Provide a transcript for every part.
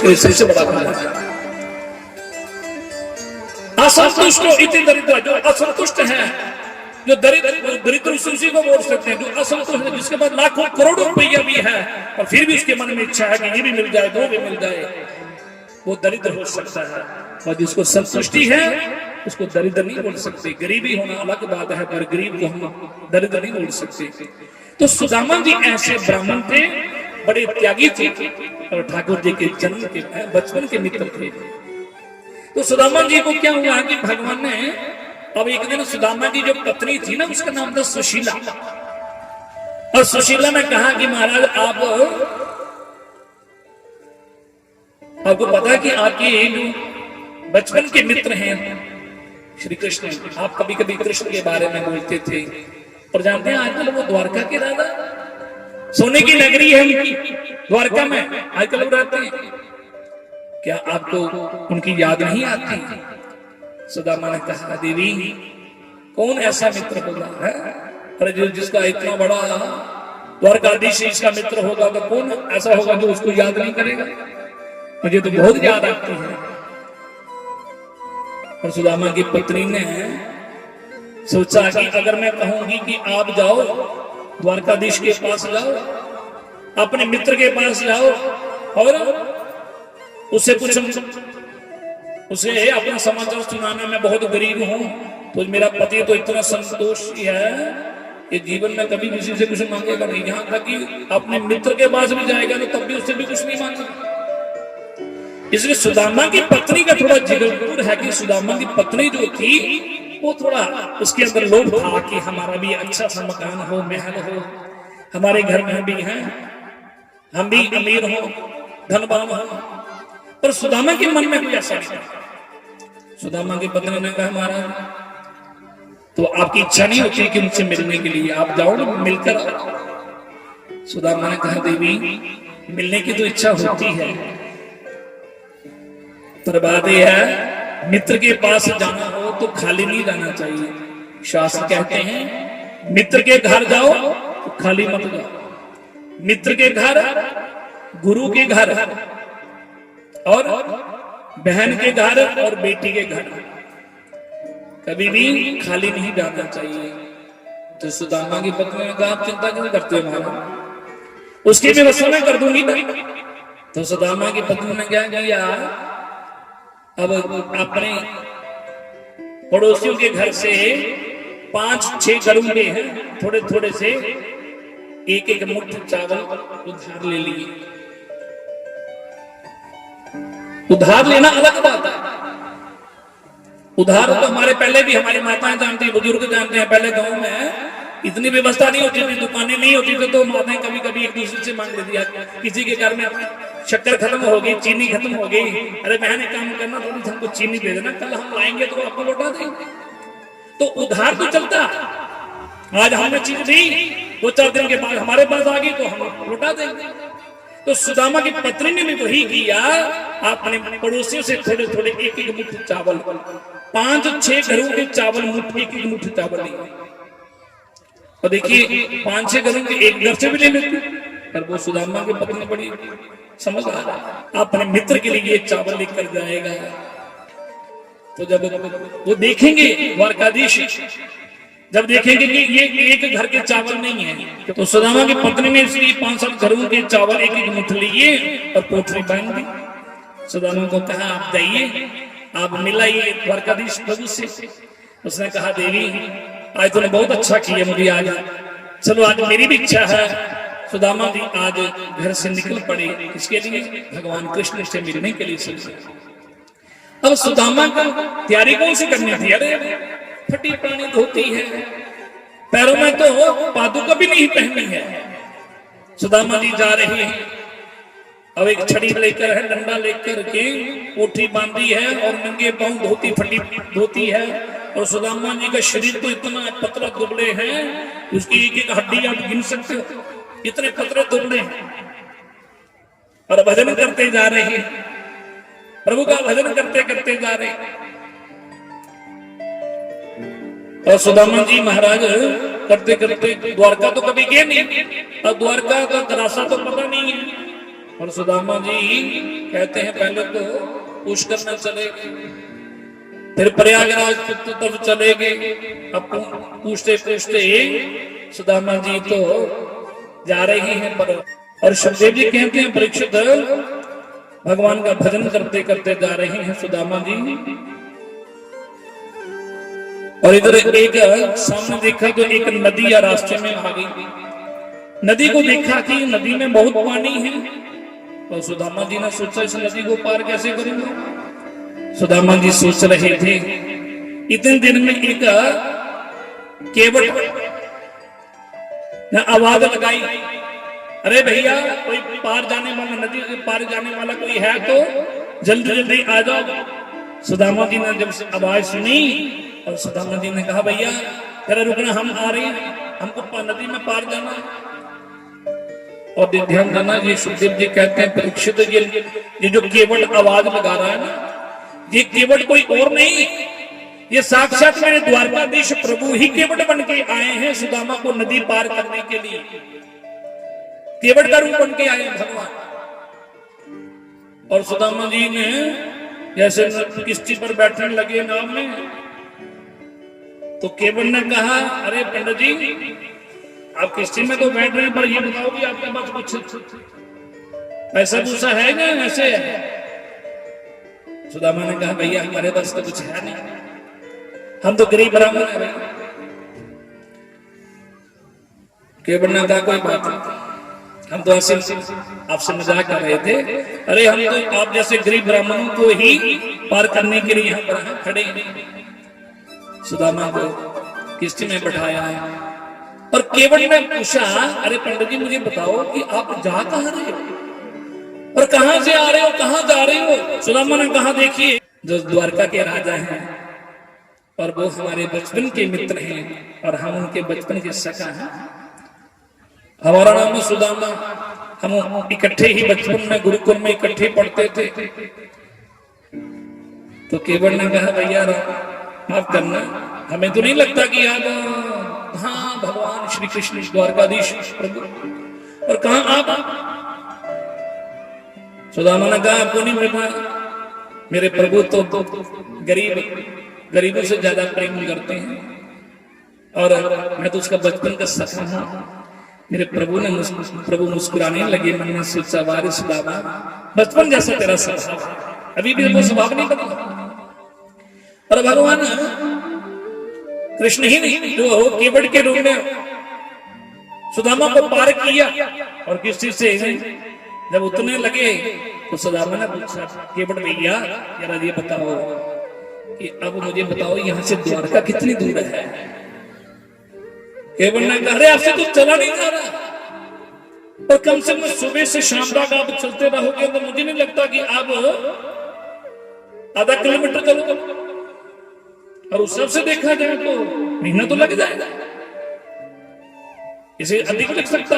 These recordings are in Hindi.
इसके सबसे बड़ा कारण है। असंतुष्ट इति दरिद्र, जो असंतुष्ट है, जो दरिद्र उसी को बोल सकते हैं। जो असंतुष्ट है, जिसके पास लाखों करोड़ों रुपया भी है और फिर भी उसके मन में इच्छा है कि ये भी मिल जाए, वो भी मिल जाए, वो दरिद्र हो सकता है। और जिसको संतुष्टि है उसको दरिद्र नहीं बोल सकते। गरीबी होना अलग बात है, पर गरीब को हम दरिद्र नहीं बोल सकते। तो सुदामा जी ऐसे ब्राह्मण थे, बड़े त्यागी थे और ठाकुर जी के जन्म के बचपन के मित्र थे। तो सुदामा जी को क्या हुआ कि भगवान ने, अब एक दिन सुदामा जी जो पत्नी थी ना, उसका नाम था सुशीला, और सुशीला ने कहा कि महाराज आपको पता है कि आपके जो बचपन के मित्र हैं श्री कृष्ण, आप कभी कभी कृष्ण के बारे में बोलते थे, और जानते हैं आजकल वो द्वारका के राजा, सोने की नगरी है उनकी, द्वारका में आजकल वो रहते हैं। क्या आपको उनकी याद नहीं आती? सुदामा ने कहा, देवी कौन ऐसा मित्र होगा है, अरे जिसका इतना बड़ा द्वारकाधीश इसका मित्र होगा, तो कौन ऐसा होगा जो उसको याद नहीं करेगा? मुझे तो बहुत याद आती है। और सुदामा की पत्नी ने सोचा कि अगर मैं कहूंगी कि आप जाओ द्वारकाधीश के पास जाओ, अपने मित्र के पास जाओ और उसे पूछो, उसे अपना समाचार सुनाना, मैं बहुत गरीब हूं, तो मेरा पति तो इतना संतोषी है कि जीवन में कभी किसी से कुछ मांगेगा नहीं, यहां तक कि अपने मित्र के पास भी जाएगा तो तब भी उससे भी कुछ नहीं मांगेगा। इसलिए सुदामा की पत्नी का थोड़ा जिगरपुर है कि सुदामा की पत्नी जो थी वो थोड़ा उसके अंदर लोभ था कि हमारा भी अच्छा सा मकान हो, महल हो, हमारे घर में भी है, हम भी अमीर हो, धनवान हो। पर सुदामा के मन में कोई ऐसा नहीं था। सुदामा की पत्नी ने कहा, महाराज तो आपकी इच्छा नहीं होती कि उनसे मिलने के लिए आप जाओ ना, मिलकर आओ। सुदामा ने कहा, देवी मिलने की तो इच्छा होती है, पर बात यह है मित्र के पास जाना हो तो खाली नहीं जाना चाहिए। शास्त्र कहते हैं मित्र के घर जाओ तो खाली मत जाओ। मित्र के घर, गुरु के घर और बहन के घर और बेटी के घर कभी भी खाली नहीं जाना चाहिए। तो सुदामा की पत्नी ने कहा, आप चिंता क्यों करते हो महाराज, उसकी व्यवस्था मैं कर दूंगी ना। तो सुदामा की पत्नी ने क्या किया, अब अपने पड़ोसियों के घर से 5-6 घरों के हैं, थोड़े थोड़े से एक एक मुट्ठी चावल उधार ले लिए। उधार लेना अलग बात है। उधार तो हमारे पहले भी हमारी माताएं जानती हैं, बुजुर्ग जानते हैं। पहले गांव में इतनी व्यवस्था नहीं होती थी, दुकानें नहीं होती थी, तो माताएं कभी कभी एक दूसरे से मांग लेती है। किसी के घर में शक्कर खत्म हो गई, चीनी खत्म हो गई, अरे बहन एक काम करना, थोड़ी हमको चीनी दे देना, कल हम लाएंगे तो आपको लौटा देंगे। तो उधार तो चलता। आज हमने चीज दी, 2-4 दिन के बाद हमारे पास आ गई तो हम लौटा देंगे। तो सुदामा की पत्नी ने भी वही किया, अपने पड़ोसियों से थोड़े थोड़े एक एक मुट्ठी चावल, 5-6 घरों के चावल मुट्ठी, एक एक मुट्ठी चावल लिए। और देखिए 5-6 घरों के एक घर से भी ले लेते, पर वो सुदामा की पत्नी बड़ी समझदार, अपने मित्र के लिए चावल लेकर जाएगा। तो जब वो देखेंगे द्वारकाधीश, जब देखेंगे कि ये एक घर के चावल नहीं है, तो सुदामा की पत्नी ने इसलिए 5-7 घरों के चावल एक एक मुट्ठी लिए और पोटली बांध दी। सुदामा को कहा, आप जाइए, आप मिलाइए द्वारकाधीश प्रभु से। उसने कहा, देवी आज तूने बहुत अच्छा किया मुझे, आज चलो आज मेरी भी इच्छा है। सुदामा जी आज घर से निकल पड़े, किसके लिए? भगवान कृष्ण से मिलने के लिए। अब सुदामा को तैयारी कौन सी करनी थी? अरे फटी पुरानी धोती है, पैरों में तो पादुका भी नहीं पहनी है। सुदामा जी जा रहे हैं, अब एक छड़ी लेकर है, डंडा लेकर के पोथी बांधी है और नंगे पांव धोती फटी धोती है। और सुदामा जी का शरीर तो इतना पतला दुबले हैं, उसकी एक एक हड्डी आप गिन सकते हो, इतने पतले दुबले हैं। और भजन करते जा रहे हैं, प्रभु का भजन करते करते जा रहे हैं। और सुदामा जी महाराज करते करते, द्वारका तो कभी गए नहीं और द्वारका का रास्ता तो पता नहीं है, और सुदामा जी कहते हैं पहले तो पुष्कर में चले गए, फिर प्रयागराज तरफ चले गए। अब पूछते पूछते सुदामा जी तो जा रहे हैं पर, और सुखदेव जी कहते हैं परीक्षित भगवान का भजन करते करते जा रहे हैं सुदामा जी। और इधर एक सामने देखा तो एक नदी या रास्ते में आ गई। नदी को देखा कि नदी में बहुत पानी है, और सुदामा जी ने सोचा इस नदी को पार कैसे करूंगा। सुदामा जी सोच रहे थे, इतने दिन में एक केवट ने आवाज लगाई, अरे भैया कोई पार जाने वाला, नदी के पार जाने वाला कोई है तो जल्दी जल्दी आ जाओ। सुदामा जी ने जब आवाज सुनी और सुदामा जी ने कहा भैया जरा रुकना, हम आ रहे हैं, हमको नदी में पार जाना। और ध्यान देना, ये सुखदेव जी कहते हैं परीक्षित ये जो केवट आवाज लगा रहा है ना, ये केवट कोई और नहीं, ये साक्षात मेरे द्वारकाधीश प्रभु ही केवट बन के आए हैं सुदामा को नदी पार करने के लिए। केवट का रूप बन के आए हैं भगवान। और सुदामा जी ने जैसे किश्ती पर बैठने लगे नाव में, तो केवट ने कहा, अरे पंडित जी आप किश्ती में तो बैठ रहे हैं, पर ये बताओ कि आपके पास कुछ पैसा पूसा है ना? ऐसे है। सुदामा ने कहा भैया हमारे पास तो कुछ है नहीं, हम तो गरीब ब्राह्मण है भाई। केवट ने कहा कोई बात नहीं, हम तो आपसे मजाक कर रहे थे, अरे हम तो आप जैसे गरीब ब्राह्मणों को ही पार करने के लिए यहाँ पर खड़े हैं। सुदामा को किश्ती में बैठाया और केवट ने पूछा, अरे पंडित जी मुझे बताओ कि आप जा कहाँ रहे हो और कहां से आ रहे हो, कहां जा रहे हो? सुदामा ने कहा देखिए जो द्वारका के राजा हैं और वो हमारे बचपन के मित्र हैं और हम उनके बचपन के सखा हैं। हमारा नाम है सुदामा, हम इकट्ठे ही बचपन में गुरुकुल में इकट्ठे पढ़ते थे। तो केवट ने कहा भैया माफ करना, हमें तो नहीं लगता कि आप हाँ भगवान श्री कृष्ण द्वारकाधीश प्रभु, और कहा आप? सुदामा ने कहा आपको नहीं पता, मेरे प्रभु तो गरीबों से ज्यादा प्रेम करते हैं और मैं तो उसका बचपन का सखा हूं। मेरे प्रभु मुस्कुराने लगे, मन में सोचा वारे सुदामा बचपन जैसा तेरा स्वभाव, अभी भी वो स्वभाव नहीं बदला। और भगवान कृष्ण ही नहीं जो केवट के रूप में सुदामा को पार किया। और किसी से जब उतरने लगे तो सुदामा ने पूछा, केवट भैया जरा ये बताओ कि अब मुझे बताओ यहाँ से द्वारका कितनी दूर है? केवट ने कहा, अरे आपसे तो चला नहीं जा रहा, और कम से कम सुबह से शाम तक आप चलते रहोगे तो मुझे नहीं लगता कि आप आधा किलोमीटर चलोगे, और उस सबसे देखा जाए तो महीना तो लग जाएगा, इसे अधिक लग सकता।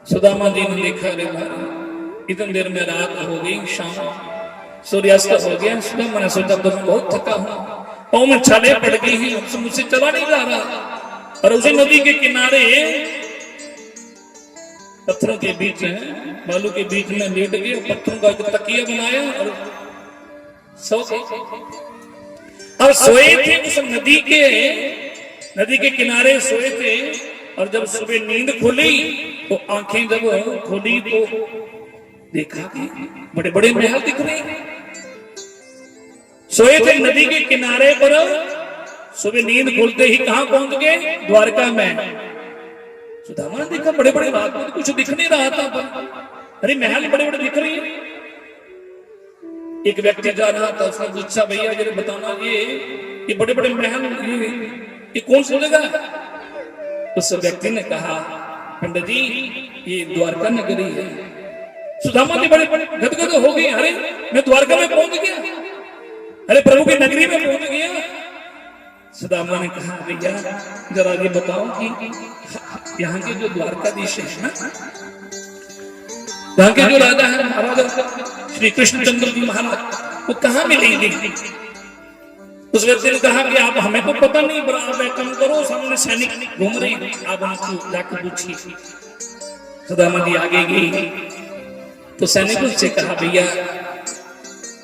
सुदामा जी ने देखा, अरे इतनी देर में रात हो गई, शाम सूर्यास्त हो गया। सुदामा ने सोचा तो मैं बहुत थका हूं, पाँव में छाले पड़ गई हैं, मुझसे चला नहीं जा रहा। और उसी नदी के किनारे पत्थरों के बीच में, बालू के बीच में लेट गए, पत्थरों का एक तकिया बनाया और सो गए। और सोए थे उस नदी के किनारे सोए थे। और जब सुबह नींद खुली तो आंखें जब खोली तो देखा कि बड़े बड़े महल दिख रहे हैं। सोए थे नदी के किनारे पर, सुबह नींद खुलते ही कहां पहुंच गए? द्वारका में। सुदामा ने देखा बड़े बड़े रात में कुछ दिख नहीं रहा था, पर अरे महल बड़े बड़े दिख रहे हैं। एक व्यक्ति जा रहा था, उसने पूछा भैया जरा बताना ये बड़े बड़े महल ये कौन सी जगह है? उस व्यक्ति ने कहा पंडित जी ये द्वारका नगरी है। सुदामा जी बड़े बड़े गदगद हो गए, अरे मैं द्वारका में पहुंच गया, अरे प्रभु की नगरी में पहुंच गया। सुदामा ने कहा भैया जरा ये बताओ कि यहाँ के जो द्वारकाधीश है ना, यहाँ के जो राजा है महाराजा श्री कृष्णचंद्र जी महाराज, वो कहाँ मिलेंगे? उस व्यक्ति ने कहा कि आप हमें तो पता नहीं, पर आप एक काम करो, सामने सैनिक घूम रहे हैं, आप उनको जाकर पूछिए। सुदामा जी आगे गई तो सैनिकों से कहा, भैया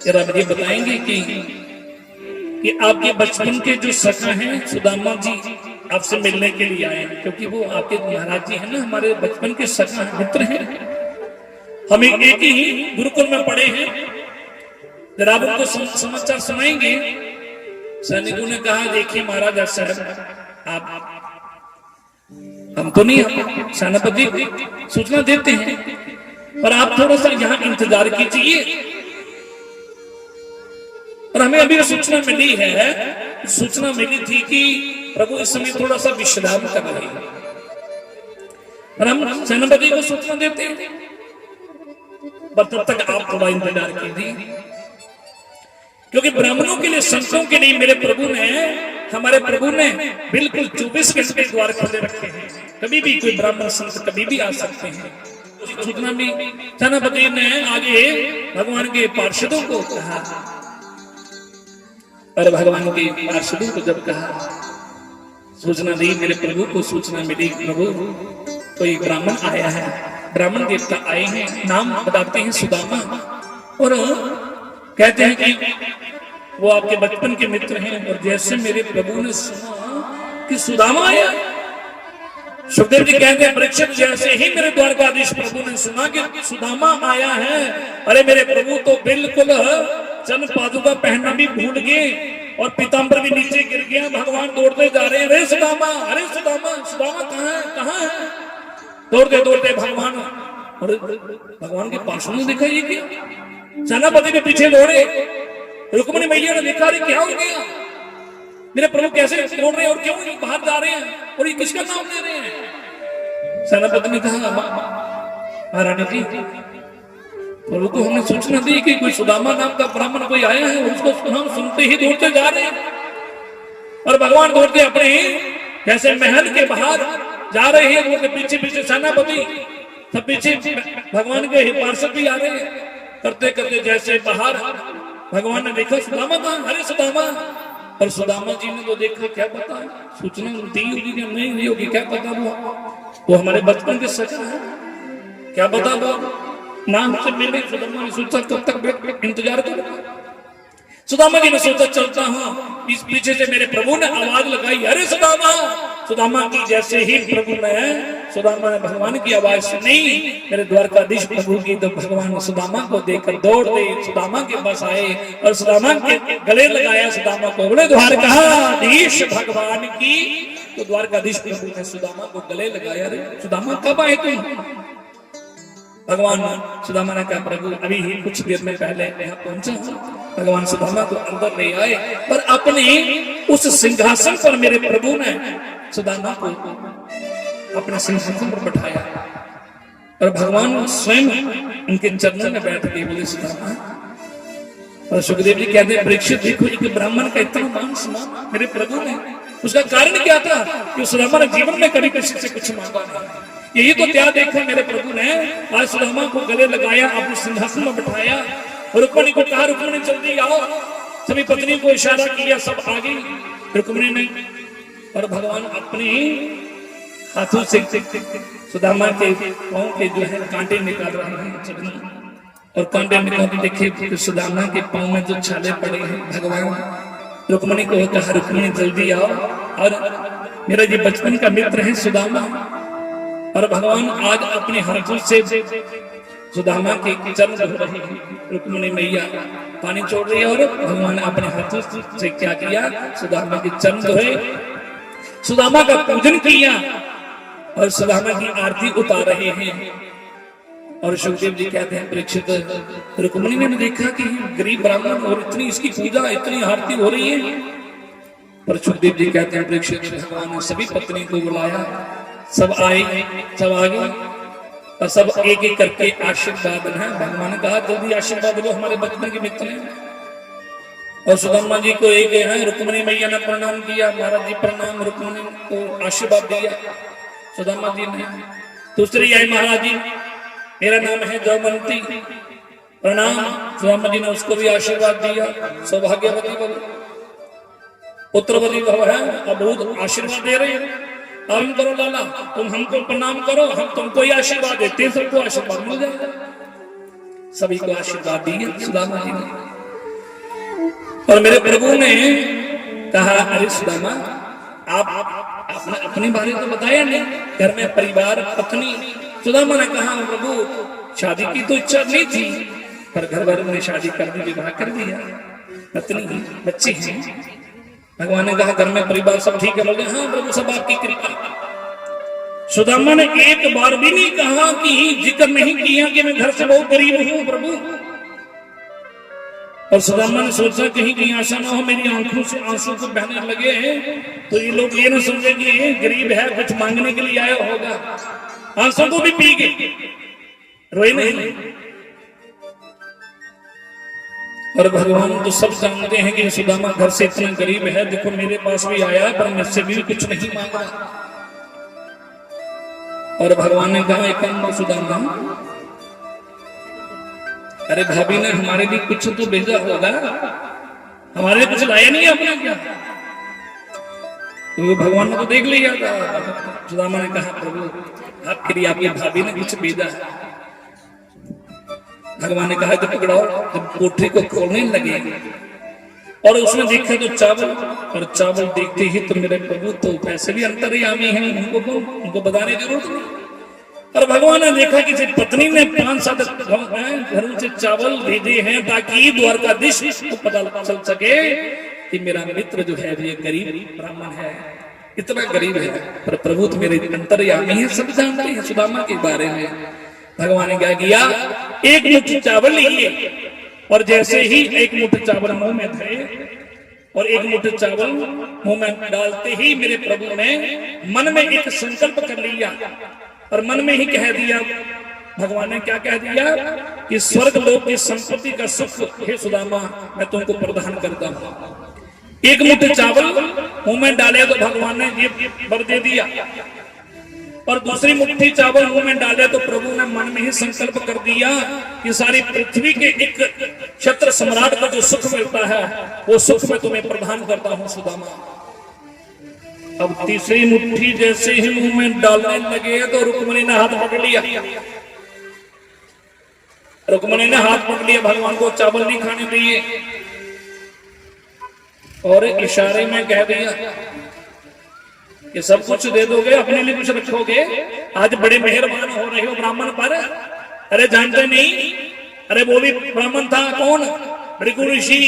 जरा मुझे बताएंगे कि आपके बचपन के जो सखा हैं सुदामा जी आपसे मिलने के लिए आए हैं, क्योंकि वो आपके महाराज जी हैं ना, हमारे बचपन के सखा मित्र हैं, हम एक ही गुरुकुल में पढ़े हैं, जरा आप उनको समाचार सुनाएंगे। सैनिकों ने कहा, देखिए महाराज साहब, आप हम तो नहीं सेनापति सूचना देते हैं, पर आप थोड़ा सा यहाँ इंतजार कीजिए। और हमें अभी सूचना मिली है, सूचना मिली थी कि प्रभु इस समय थोड़ा सा विश्राम कर रहे हैं, और हम सेनापति को सूचना देते हैं, पर तब तक आप थोड़ा इंतजार कीजिए, क्योंकि ब्राह्मणों के लिए, संतों के लिए मेरे प्रभु ने, हमारे प्रभु ने बिल्कुल 24 घंटे द्वार खोले रखे हैं, कभी भी कोई ब्राह्मण संत कभी भी आ सकते हैं। सूचना भी सेनापति ने आगे भगवान के पार्षदों को कहा, और भगवान के पार्षदों को जब कहा, सूचना दी, मेरे प्रभु को सूचना मिली, प्रभु कोई ब्राह्मण आया है, ब्राह्मण देवता आए हैं, नाम बताते हैं सुदामा, और कहते हैं कि वो आपके बचपन के मित्र हैं। और जैसे मेरे प्रभु ने सुना कि सुदामा आया, सुखदेव जी कहते हैं, परीक्षित जैसे ही मेरे द्वारकाधीश प्रभु ने सुना कि सुदामा आया है, अरे मेरे प्रभु तो बिल्कुल चरण पादुका पहनना भी भूल गए, और पीताम्बर भी नीचे गिर गया, भगवान दौड़ते जा रहे हैं, अरे सुदामा, अरे सुदामा, सुदामा कहाँ है, कहाँ है? दौड़ते दौड़ते भगवान, और भगवान के पार्षद ने देखा ये क्या, सेनापति ने पीछे दौड़े, रुक्मिणी मैया ने देखा, अरे क्या हो गया, मेरे प्रभु कैसे दौड़ रहे हैं, और क्यों बाहर जा रहे हैं, और ये किसका नाम ले रहे हैं? सेनापति ने कहा, महारानी जी, प्रभु को हमने सूचना दी कि कोई सुदामा नाम का ब्राह्मण कोई आया है, उसको हम सुनते ही दौड़ते जा रहे हैं, और भगवान दौड़ते अपने जैसे महल के बाहर जा रहे हैं, दौड़ते पीछे पीछे सेनापति, सब पीछे भगवान के पार्षद भी आ रहे हैं, करते करते जैसे बाहर भगवान ने देखा, सुदामा कहाँ, अरे सुदामा, और सुदामा जी ने तो देखा, क्या पता सूचना दी होगी कि नहीं दी होगी, क्या पता, वो हमारे बचपन के सखा है, क्या पता वो नाम से मिले। सुदामा ने सोचा कब तक इंतजार करूंगा, सुदामा जी ने सोचा चलता हूं, इस पीछे से मेरे प्रभु ने आवाज लगाई, अरे सुदामा, सुदामा की जैसे ही प्रभु ने, सुदामा ने भगवान की आवाज सुनी, मेरे द्वारकाधीश प्रभु की, तो भगवान सुदामा को देखकर दौड़ते सुदामा के पास आए, और सुदामा के गले लगाया, सुदामा को बोले, द्वारकाधीश भगवान की, तो द्वारकाधीश प्रभु ने सुदामा को गले लगाया, अरे सुदामा कब आए तुम? भगवान सुदामा ने कहा, प्रभु अभी ही कुछ देर में पहले यहाँ पहुंचा। भगवान सुदामा को अंदर ले आए, पर अपने उस सिंहासन पर मेरे प्रभु ने सुदामा को अपने सिंहासन पर बैठाया, और भगवान स्वयं उनके चरणों में बैठ के बोले, सुदामा। और सुखदेव जी कहते हैं, परीक्षित देखो, एक ब्राह्मण का इतना मान सम्मान मेरे प्रभु ने, उसका कारण क्या था कि सुदामा ने जीवन में कभी किसी से कुछ मांगा नहीं, यही तो त्याग देखा मेरे प्रभु ने, आज सुदामा को गले लगाया, अपने सिंहासन में बैठाया, रुक्मिणी को कहा, रुक्मिणी जल्दी आओ, सभी पत्नी को इशारा किया, सब आ गई रुक्मिणी ने, और भगवान अपने हाथों से सुदामा के पांव के जो है कांटे निकाल रहे हैं, और कांटे निकाल के देखे सुदामा के पांव में जो छाले पड़े हैं, भगवान रुक्मिणी को कहा, रुक्मिणी जल्दी आओ, और मेरा ये बचपन का मित्र है सुदामा, और भगवान आज अपने हाथों से सुदामा के चरण धो रहे हैं, रुक्मिणी मैया पानी छोड़ रही है, और भगवान अपने हाथों से क्या किया, सुदामा के चरण धोए, सुदामा का पूजन किया, और सुदामा की आरती उतार रहे हैं। और सुखदेव जी कहते हैं, परीक्षित, रुक्मिणी ने देखा कि गरीब ब्राह्मण और इतनी इसकी पूजा, इतनी आरती हो रही है, पर सुखदेव जी कहते हैं, परीक्षित, भगवान ने सभी पत्नी को बुलाया, सब आए, सब आ गए, और सब एक एक करके आशीर्वाद है। भगवान ने कहा, जल्दी आशीर्वाद लो, हमारे बचपन के मित्र हैं। और सुदामा जी को एक है, रुक्मिणी मैया ने प्रणाम किया, महाराज जी प्रणाम, रुक्मिणी को आशीर्वाद दिया सुदामा जी ने। दूसरी आई, महाराज जी मेरा नाम है जयवंती, प्रणाम, सुदामा जी ने उसको भी आशीर्वाद दिया, सौभाग्यवती भव, पुत्रवती भव है, अब बहुत आशीर्वाद दे रहे हैं, हम करो लाला, तुम हमको प्रणाम करो, हम तुमको ही आशीर्वाद देते हैं, सबको आशीर्वाद मिल जाएगा। सभी को आशीर्वाद दिए सुदामा जी ने। और मेरे प्रभु ने कहा, अरे सुदामा, आपने अपने बारे तो बताया नहीं, घर में परिवार, पत्नी। सुदामा ने कहा, प्रभु शादी की तो इच्छा नहीं थी, पर घर वालों ने शादी कर दी, विवाह कर दिया, पत्नी बच्चे हैं। भगवान ने कहा, घर में परिवार सब ठीक है? बोले, हाँ प्रभु, सब आपकी कृपा। सुदामा ने एक बार भी नहीं कहा कि जिक्र नहीं किया कि मैं घर से बहुत गरीब हूं प्रभु। और सुदामा ने सोचा कहीं कहीं ऐसा ना हो मेरी आंखों से आंसू को बहने लगे तो ये लोग ये ना समझे कि ये गरीब है, कुछ मांगने के लिए आया होगा। आंसू को भी पी गए, रोए नहीं। और भगवान तो सब जानते हैं कि सुदामा घर से इतना गरीब है, देखो मेरे पास भी आया पर मुझसे भी कुछ नहीं मांगा। और भगवान ने कहा, एक सुदामा, अरे भाभी ने हमारे लिए कुछ तो भेजा होगा, हमारे लिए कुछ लाया नहीं आपने क्या? तो भगवान ने तो देख लिया था। सुदामा ने कहा, प्रभु आपके लिए आपकी भाभी ने कुछ भेजा है। भगवान ने कहा, जब पकड़ाओ। जब कोठरी को खोलने लगे और उसने देखा तो चावल, और चावल देखते ही तो मेरे प्रभु तो पैसे भी अंतर्यामी हैं, उनको बताने की जरूरत नहीं। और भगवान ने देखा कि पत्नी ने 5-7 घरों से चावल भेजे हैं ताकि द्वारकाधीश को पता चल सके कि मेरा मित्र जो है ये गरीब ब्राह्मण है, इतना गरीब है, पर प्रभु तो मेरे अंतर्यामी है, सब जानते हैं सुदामा के बारे में। भगवान ने क्या किया, एक मुट्ठी चावल लिए और जैसे ही एक मुट्ठी चावल मुंह में धरे और एक मुट्ठी चावल मुंह में डालते ही मेरे प्रभु ने मन में एक संकल्प कर लिया और मन में ही कह दिया। भगवान ने क्या कह दिया कि स्वर्ग लोक की संपत्ति का सुख हे सुदामा मैं तुमको प्रदान करता हूं। एक मुट्ठी चावल मुंह में डाले तो भगवान ने ये वर दे दिया, और दूसरी मुट्ठी चावल मुंह में डाले तो प्रभु ने मन में ही संकल्प कर दिया कि सारी पृथ्वी के एक क्षत्र सम्राट को जो सुख मिलता है वो सुख मैं तुम्हें प्रदान करता हूं सुदामा। अब तीसरी मुट्ठी जैसे ही मुंह में डालने लगे तो रुक्मणी ने हाथ पकड़ लिया। रुक्मणी ने हाथ पकड़ लिया, भगवान को चावल नहीं खाने दिए और इशारे में कह दिया कि सब कुछ दे दोगे, अपने लिए कुछ रखोगे? आज बड़े मेहरबान हो रहे हो ब्राह्मण पर। अरे जानते नहीं, अरे वो भी ब्राह्मण था, कौन? भृगु ऋषि,